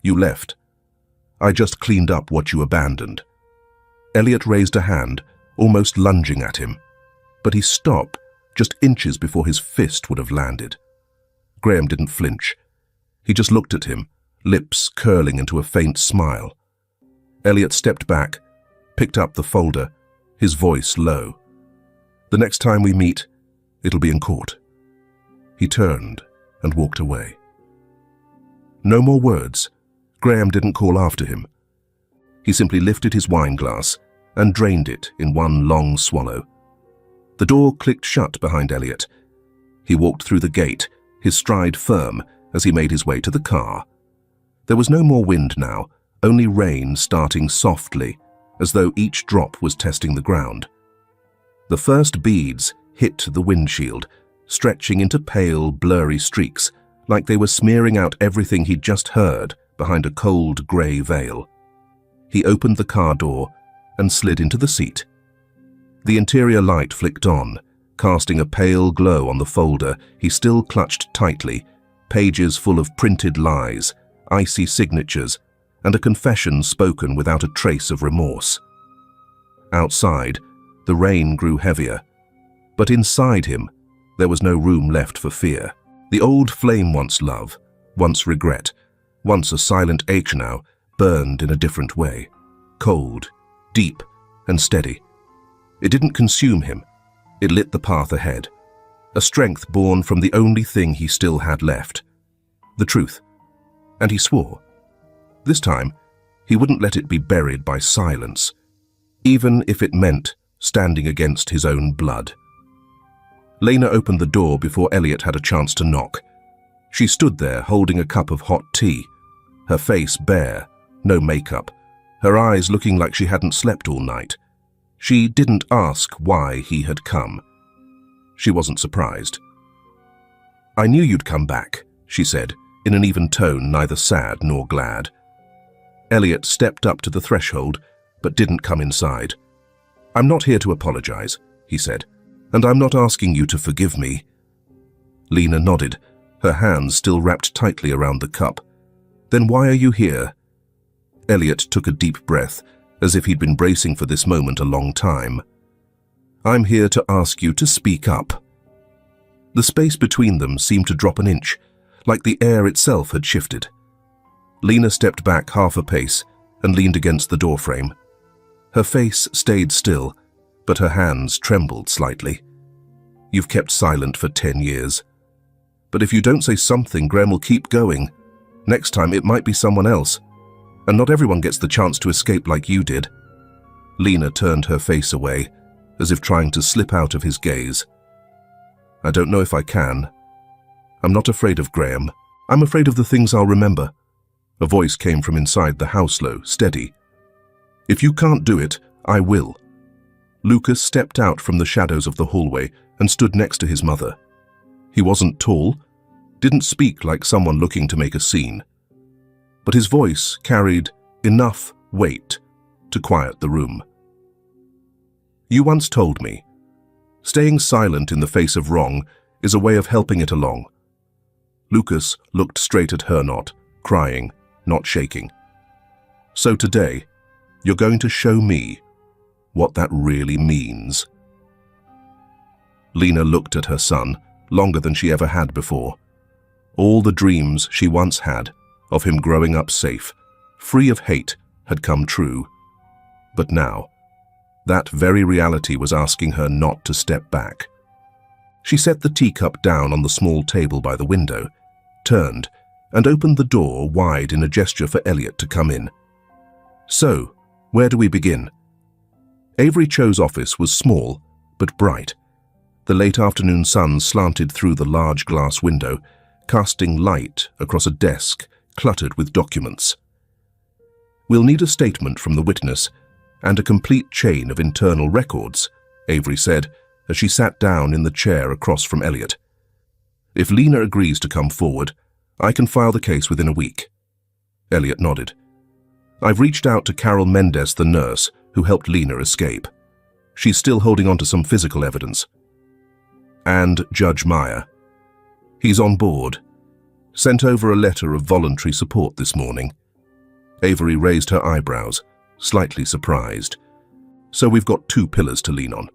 You left. I just cleaned up what you abandoned." Elliot raised a hand, almost lunging at him, but he stopped just inches before his fist would have landed. Graham didn't flinch. He just looked at him, lips curling into a faint smile. Elliot stepped back, picked up the folder, his voice low. "The next time we meet, it'll be in court." He turned and walked away. No more words. Graham didn't call after him. He simply lifted his wine glass and drained it in one long swallow. The door clicked shut behind Elliot. He walked through the gate, his stride firm as he made his way to the car. There was no more wind now, only rain starting softly, as though each drop was testing the ground. The first beads hit the windshield, stretching into pale, blurry streaks, like they were smearing out everything he'd just heard behind a cold grey veil. He opened the car door and slid into the seat. The interior light flicked on, casting a pale glow on the folder he still clutched tightly, pages full of printed lies, icy signatures, and a confession spoken without a trace of remorse. Outside, the rain grew heavier, but inside him, there was no room left for fear. The old flame once love, once regret, once a silent ache now, burned in a different way, cold, deep, and steady. It didn't consume him. It lit the path ahead, a strength born from the only thing he still had left, the truth. And he swore. This time, he wouldn't let it be buried by silence, even if it meant standing against his own blood. Lena opened the door before Elliot had a chance to knock. She stood there holding a cup of hot tea, her face bare, no makeup, her eyes looking like she hadn't slept all night. She didn't ask why he had come. She wasn't surprised. "I knew you'd come back," she said, in an even tone neither sad nor glad. Elliot stepped up to the threshold, but didn't come inside. "I'm not here to apologize," he said, "and I'm not asking you to forgive me." Lena nodded, her hands still wrapped tightly around the cup. "Then why are you here?" Elliot took a deep breath, as if he'd been bracing for this moment a long time. "I'm here to ask you to speak up." The space between them seemed to drop an inch, like the air itself had shifted. Lena stepped back half a pace and leaned against the doorframe. Her face stayed still, but her hands trembled slightly. "You've kept silent for 10 years. But if you don't say something, Graham will keep going. Next time it might be someone else. And not everyone gets the chance to escape like you did." Lena turned her face away, as if trying to slip out of his gaze. "I don't know if I can. I'm not afraid of Graham. I'm afraid of the things I'll remember." A voice came from inside the house, low, steady. "If you can't do it, I will." Lucas stepped out from the shadows of the hallway and stood next to his mother. He wasn't tall, didn't speak like someone looking to make a scene, but his voice carried enough weight to quiet the room. "You once told me, staying silent in the face of wrong is a way of helping it along." Lucas looked straight at her, not crying, not shaking. "So today, you're going to show me what that really means." Lena looked at her son longer than she ever had before. All the dreams she once had of him growing up safe, free of hate, had come true. But now, that very reality was asking her not to step back. She set the teacup down on the small table by the window, turned, and opened the door wide in a gesture for Elliot to come in. "So, where do we begin?" Avery Cho's office was small, but bright. The late afternoon sun slanted through the large glass window, casting light across a desk cluttered with documents. "We'll need a statement from the witness and a complete chain of internal records," Avery said as she sat down in the chair across from Elliot. "If Lena agrees to come forward, I can file the case within a week." Elliot nodded. "I've reached out to Carol Mendez, the nurse who helped Lena escape. She's still holding on to some physical evidence. And Judge Meyer. He's on board. Sent over a letter of voluntary support this morning." Avery raised her eyebrows, slightly surprised. "So we've got 2 pillars to lean on."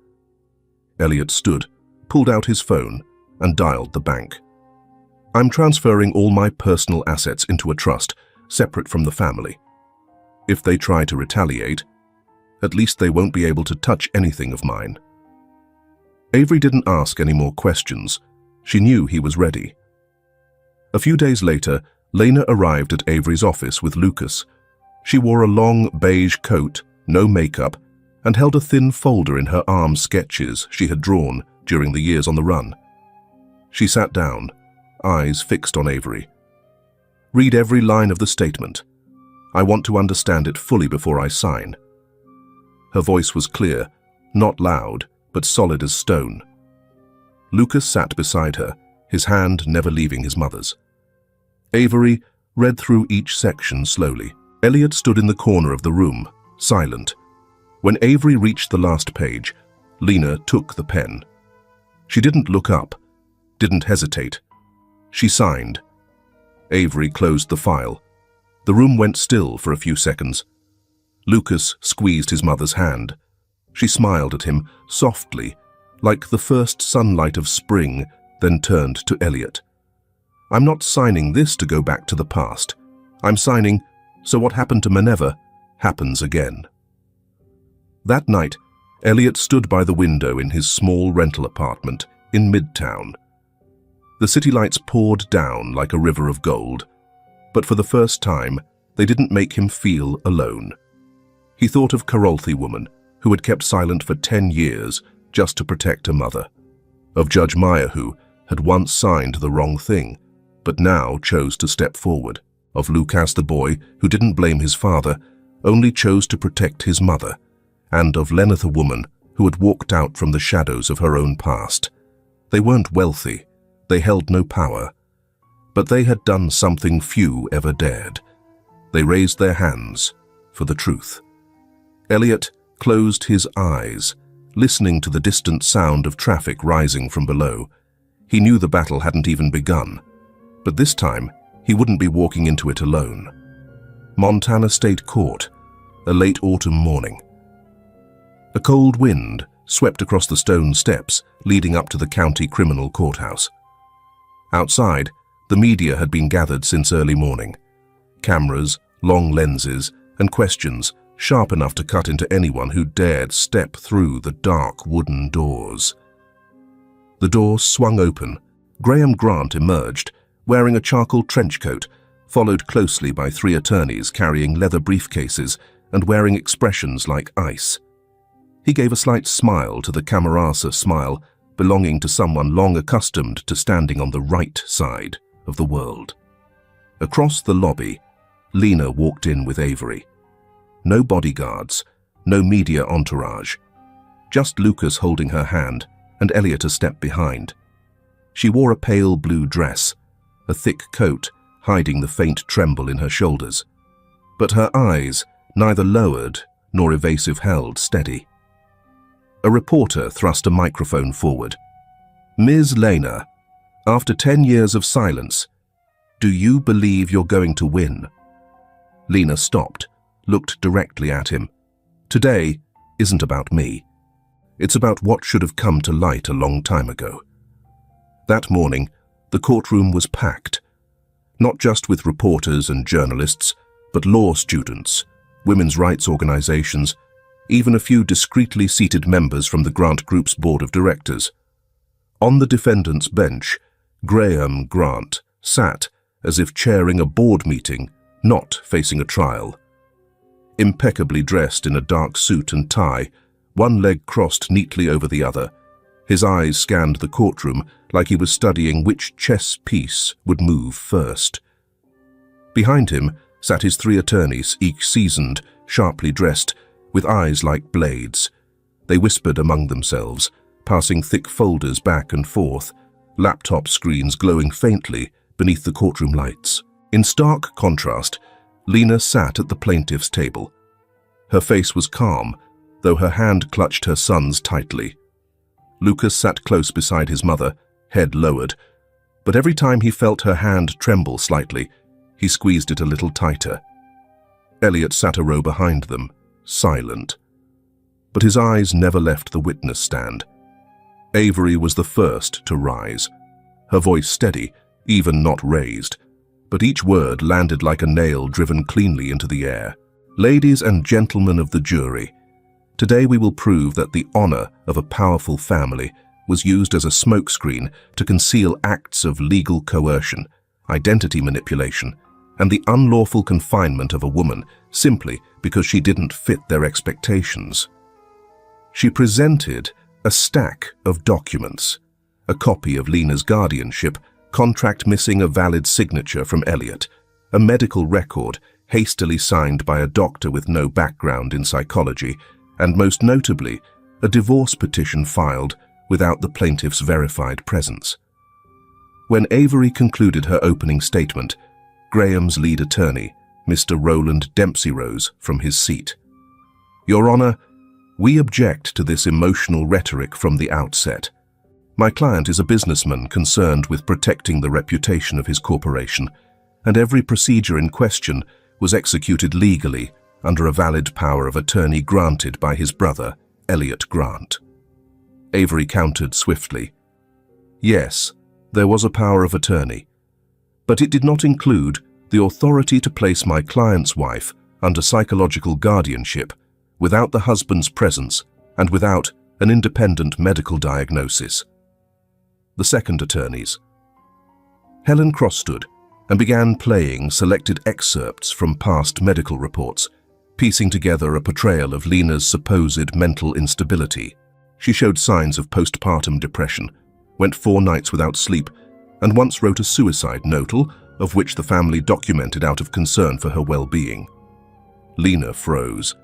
Elliot stood, pulled out his phone, and dialed the bank. "I'm transferring all my personal assets into a trust, separate from the family. If they try to retaliate, at least they won't be able to touch anything of mine." Avery didn't ask any more questions. She knew he was ready. A few days later, Lena arrived at Avery's office with Lucas. She wore a long beige coat, no makeup, and held a thin folder in her arm sketches she had drawn during the years on the run. She sat down, eyes fixed on Avery. "Read every line of the statement. I want to understand it fully before I sign." Her voice was clear, not loud, but solid as stone. Lucas sat beside her, his hand never leaving his mother's. Avery read through each section slowly. Elliot stood in the corner of the room, silent. When Avery reached the last page, Lena took the pen. She didn't look up, didn't hesitate. She signed. Avery closed the file. The room went still for a few seconds. Lucas squeezed his mother's hand. She smiled at him softly, like the first sunlight of spring, then turned to Elliot. "I'm not signing this to go back to the past. I'm signing so what happened to Minerva happens again." That night, Elliot stood by the window in his small rental apartment in Midtown. The city lights poured down like a river of gold, but for the first time, they didn't make him feel alone. He thought of Karolthi woman, who had kept silent for 10 years just to protect her mother, of Judge Meyer, who had once signed the wrong thing, but now chose to step forward, of Lucas the boy, who didn't blame his father, only chose to protect his mother, and of Lena the woman, who had walked out from the shadows of her own past. They weren't wealthy, they held no power, but they had done something few ever dared. They raised their hands for the truth. Elliot closed his eyes, listening to the distant sound of traffic rising from below. He knew the battle hadn't even begun, but this time he wouldn't be walking into it alone. Montana State Court, a late autumn morning. A cold wind swept across the stone steps leading up to the county criminal courthouse. Outside, the media had been gathered since early morning. Cameras, long lenses, and questions sharp enough to cut into anyone who dared step through the dark wooden doors. The door swung open. Graham Grant emerged, wearing a charcoal trench coat, followed closely by 3 attorneys carrying leather briefcases and wearing expressions like ice. He gave a slight smile to the Camarasa smile, belonging to someone long accustomed to standing on the right side of the world. Across the lobby, Lena walked in with Avery. No bodyguards, no media entourage. Just Lucas holding her hand and Elliot a step behind. She wore a pale blue dress, a thick coat hiding the faint tremble in her shoulders. But her eyes, neither lowered nor evasive, held steady. A reporter thrust a microphone forward. "Ms. Lena, after 10 years of silence, do you believe you're going to win?" Lena stopped, looked directly at him. "Today isn't about me. It's about what should have come to light a long time ago." That morning, the courtroom was packed, not just with reporters and journalists, but law students, women's rights organizations, even a few discreetly seated members from the Grant Group's board of directors. On the defendant's bench, Graham Grant sat as if chairing a board meeting, not facing a trial. Impeccably dressed in a dark suit and tie, one leg crossed neatly over the other, his eyes scanned the courtroom like he was studying which chess piece would move first. Behind him sat his 3 attorneys, each seasoned, sharply dressed, with eyes like blades. They whispered among themselves, passing thick folders back and forth, laptop screens glowing faintly beneath the courtroom lights. In stark contrast, Lena sat at the plaintiff's table. Her face was calm, though her hand clutched her son's tightly. Lucas sat close beside his mother, head lowered, but every time he felt her hand tremble slightly, he squeezed it a little tighter. Elliot sat a row behind them, silent. But his eyes never left the witness stand. Avery was the first to rise, her voice steady, even not raised, but each word landed like a nail driven cleanly into the air. "Ladies and gentlemen of the jury, today we will prove that the honor of a powerful family was used as a smokescreen to conceal acts of legal coercion. identity manipulation, and the unlawful confinement of a woman simply because she didn't fit their expectations. She presented a stack of documents, a copy of Lena's guardianship, contract missing a valid signature from Elliot, a medical record hastily signed by a doctor with no background in psychology, and most notably, a divorce petition filed without the plaintiff's verified presence. When Avery concluded her opening statement, Graham's lead attorney, Mr. Roland Dempsey, rose from his seat. "Your Honor, we object to this emotional rhetoric from the outset. My client is a businessman concerned with protecting the reputation of his corporation, and every procedure in question was executed legally under a valid power of attorney granted by his brother, Elliot Grant." Avery countered swiftly. Yes, there was a power of attorney, but it did not include the authority to place my client's wife under psychological guardianship without the husband's presence and without an independent medical diagnosis. The second attorneys. Helen cross-stood and began playing selected excerpts from past medical reports, piecing together a portrayal of Lena's supposed mental instability. She showed signs of postpartum depression, went 4 nights without sleep, and once wrote a suicide note, of which the family documented out of concern for her well-being. Lena froze.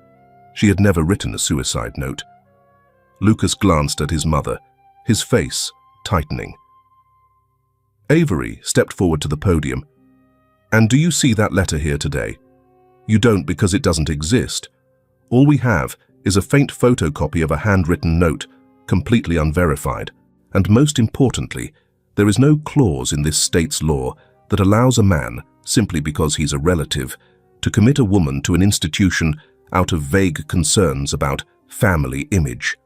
She had never written a suicide note. Lucas glanced at his mother, his face tightening. Avery stepped forward to the podium. "And do you see that letter here today? You don't because it doesn't exist. All we have is a faint photocopy of a handwritten note, completely unverified, and most importantly, there is no clause in this state's law that allows a man, simply because he's a relative, to commit a woman to an institution out of vague concerns about family image."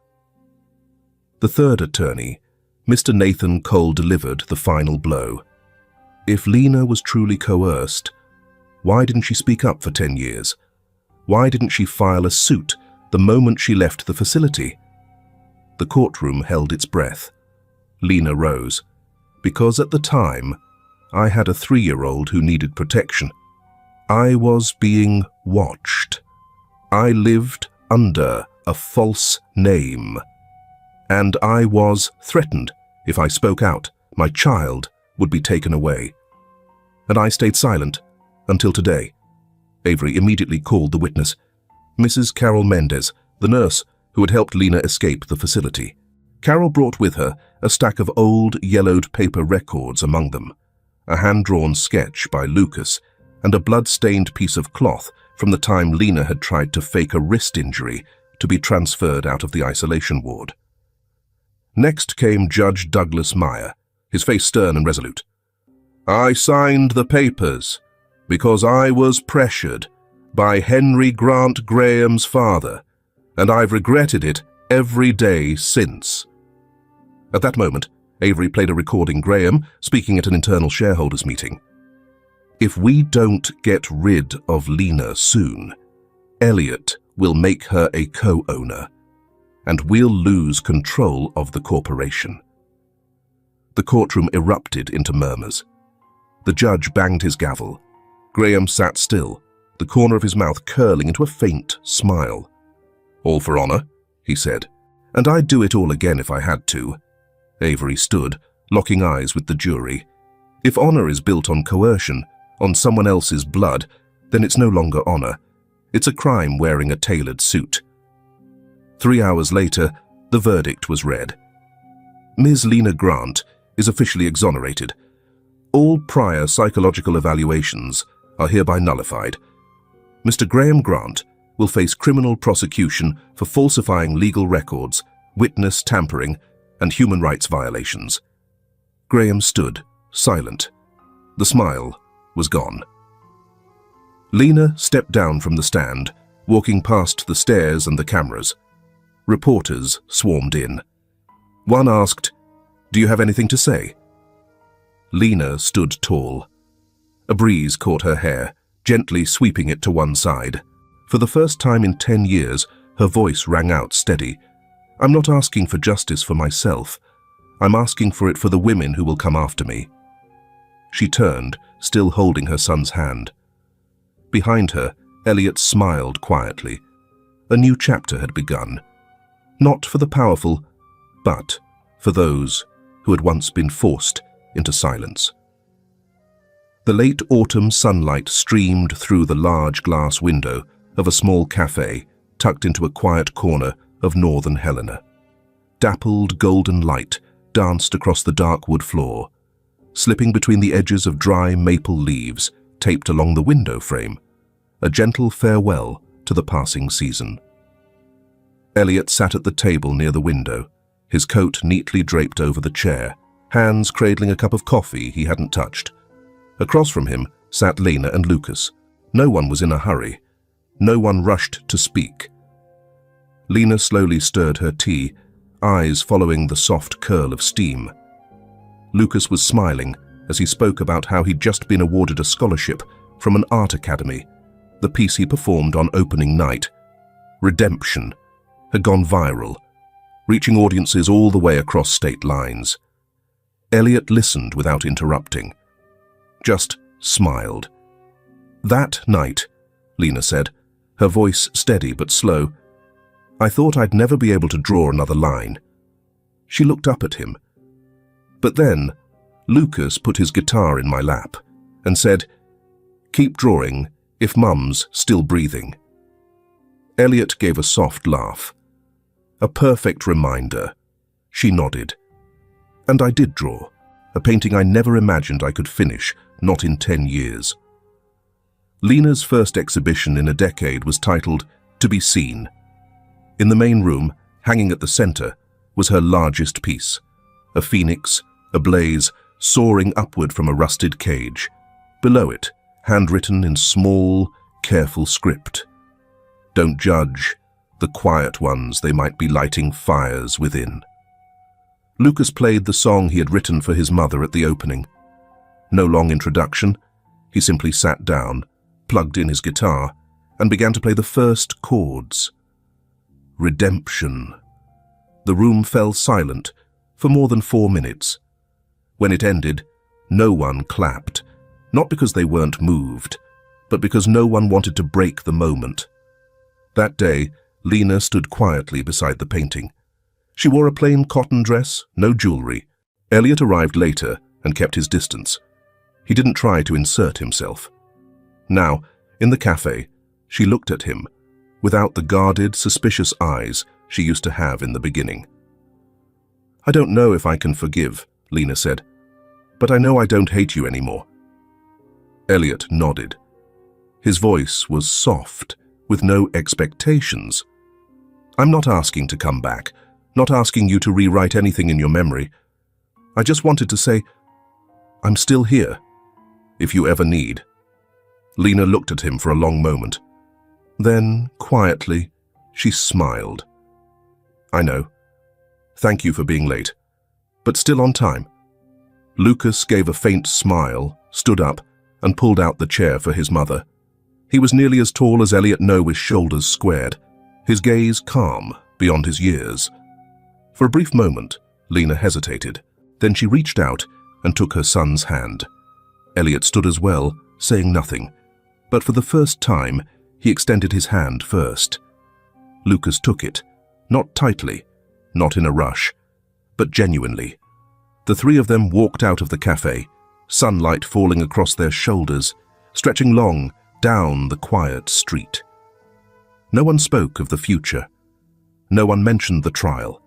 The third attorney, Mr. Nathan Cole, delivered the final blow. If Lena was truly coerced, why didn't she speak up for 10 years? Why didn't she file a suit the moment she left the facility? The courtroom held its breath. Lena rose. "Because at the time, I had a 3-year-old who needed protection. I was being watched. I lived under a false name. And I was threatened. If I spoke out, my child would be taken away. And I stayed silent until today." Avery immediately called the witness, Mrs. Carol Mendez, the nurse who had helped Lena escape the facility. Carol brought with her a stack of old, yellowed paper records, among them a hand-drawn sketch by Lucas and a blood-stained piece of cloth from the time Lena had tried to fake a wrist injury to be transferred out of the isolation ward. Next came Judge Douglas Meyer, his face stern and resolute. "I signed the papers because I was pressured by Henry Grant Graham's father, and I've regretted it every day since." At that moment, Avery played a recording Graham speaking at an internal shareholders meeting. "If we don't get rid of Lena soon, Elliot will make her a co-owner, and we'll lose control of the corporation." The courtroom erupted into murmurs. The judge banged his gavel. Graham sat still, the corner of his mouth curling into a faint smile. "All for honor," he said, "and I'd do it all again if I had to." Avery stood, locking eyes with the jury. If honor is built on coercion, on someone else's blood, then it's no longer honor. It's a crime wearing a tailored suit. 3 hours later, the verdict was read. Ms. Lena Grant is officially exonerated. All prior psychological evaluations are hereby nullified. Mr. Graham Grant will face criminal prosecution for falsifying legal records, witness tampering, and human rights violations. Graham stood, silent. The smile was gone. Lena stepped down from the stand, walking past the stairs and the cameras. Reporters swarmed in. One asked, "Do you have anything to say?" Lena stood tall. A breeze caught her hair, gently sweeping it to one side. For the first time in 10 years, her voice rang out steady. "I'm not asking for justice for myself. I'm asking for it for the women who will come after me." She turned, still holding her son's hand. Behind her, Elliot smiled quietly. A new chapter had begun. Not for the powerful, but for those who had once been forced into silence. The late autumn sunlight streamed through the large glass window of a small cafe tucked into a quiet corner of northern Helena. Dappled golden light danced across the dark wood floor, slipping between the edges of dry maple leaves taped along the window frame, a gentle farewell to the passing season. Elliot sat at the table near the window, his coat neatly draped over the chair, hands cradling a cup of coffee he hadn't touched. Across from him sat Lena and Lucas. No one was in a hurry. No one rushed to speak. Lena slowly stirred her tea, eyes following the soft curl of steam. Lucas was smiling as he spoke about how he'd just been awarded a scholarship from an art academy. The piece he performed on opening night, Redemption, had gone viral, reaching audiences all the way across state lines. Elliot listened without interrupting, just smiled. "That night," Lena said, her voice steady but slow, "I thought I'd never be able to draw another line." She looked up at him. But then, Lucas put his guitar in my lap and said, "Keep drawing if Mum's still breathing." Elliot gave a soft laugh. A perfect reminder. She nodded. And I did draw, a painting I never imagined I could finish, not in 10 years. Lena's first exhibition in a decade was titled To Be Seen. In the main room, hanging at the center, was her largest piece, a phoenix, ablaze, soaring upward from a rusted cage. Below it, handwritten in small, careful script, "Don't judge the quiet ones, they might be lighting fires within." Lucas played the song he had written for his mother at the opening. No long introduction, he simply sat down, plugged in his guitar, and began to play the first chords. Redemption. The room fell silent for more than 4 minutes. When it ended, no one clapped, not because they weren't moved, but because no one wanted to break the moment. That day, Lena stood quietly beside the painting. She wore a plain cotton dress, no jewelry. Elliot arrived later and kept his distance. He didn't try to insert himself. Now, in the cafe, she looked at him, without the guarded, suspicious eyes she used to have in the beginning. "I don't know if I can forgive," Lena said, "but I know I don't hate you anymore." Elliot nodded. His voice was soft, with no expectations. "I'm not asking to come back, not asking you to rewrite anything in your memory. I just wanted to say, I'm still here, if you ever need." Lena looked at him for a long moment. Then, quietly, she smiled. "I know. Thank you for being late, but still on time." Lucas gave a faint smile, stood up, and pulled out the chair for his mother. He was nearly as tall as Elliot Know, with shoulders squared, his gaze calm beyond his years. For a brief moment, Lena hesitated. Then she reached out and took her son's hand. Elliot stood as well, saying nothing, but for the first time, he extended his hand first. Lucas took it, not tightly, not in a rush, but genuinely. The three of them walked out of the cafe, sunlight falling across their shoulders, stretching long down the quiet street. No one spoke of the future. No one mentioned the trial.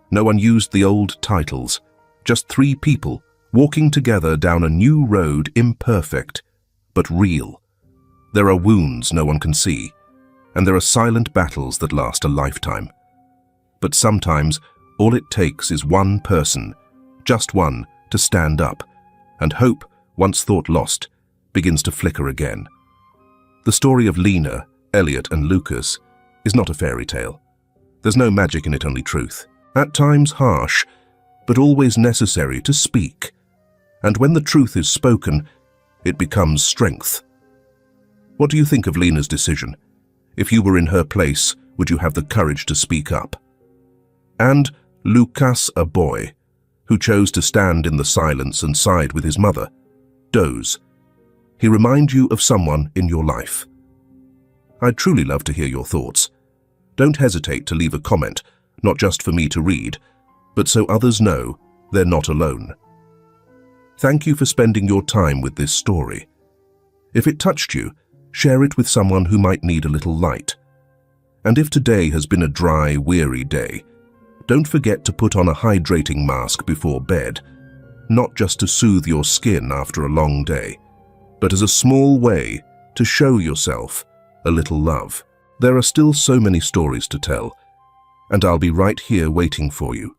No one used the old titles. Just three people walking together down a new road, imperfect, but real. There are wounds no one can see, and there are silent battles that last a lifetime. But sometimes all it takes is one person, just one, to stand up, and hope, once thought lost, begins to flicker again. The story of Lena, Elliot, and Lucas is not a fairy tale. There's no magic in it, only truth. At times harsh, but always necessary to speak. And when the truth is spoken, it becomes strength. What do you think of Lena's decision? If you were in her place, would you have the courage to speak up? And Lucas, a boy, who chose to stand in the silence and side with his mother, doze, he remind you of someone in your life? I'd truly love to hear your thoughts. Don't hesitate to leave a comment, not just for me to read, but so others know they're not alone. Thank you for spending your time with this story. If it touched you, share it with someone who might need a little light. And if today has been a dry, weary day, don't forget to put on a hydrating mask before bed, not just to soothe your skin after a long day, but as a small way to show yourself a little love. There are still so many stories to tell, and I'll be right here waiting for you.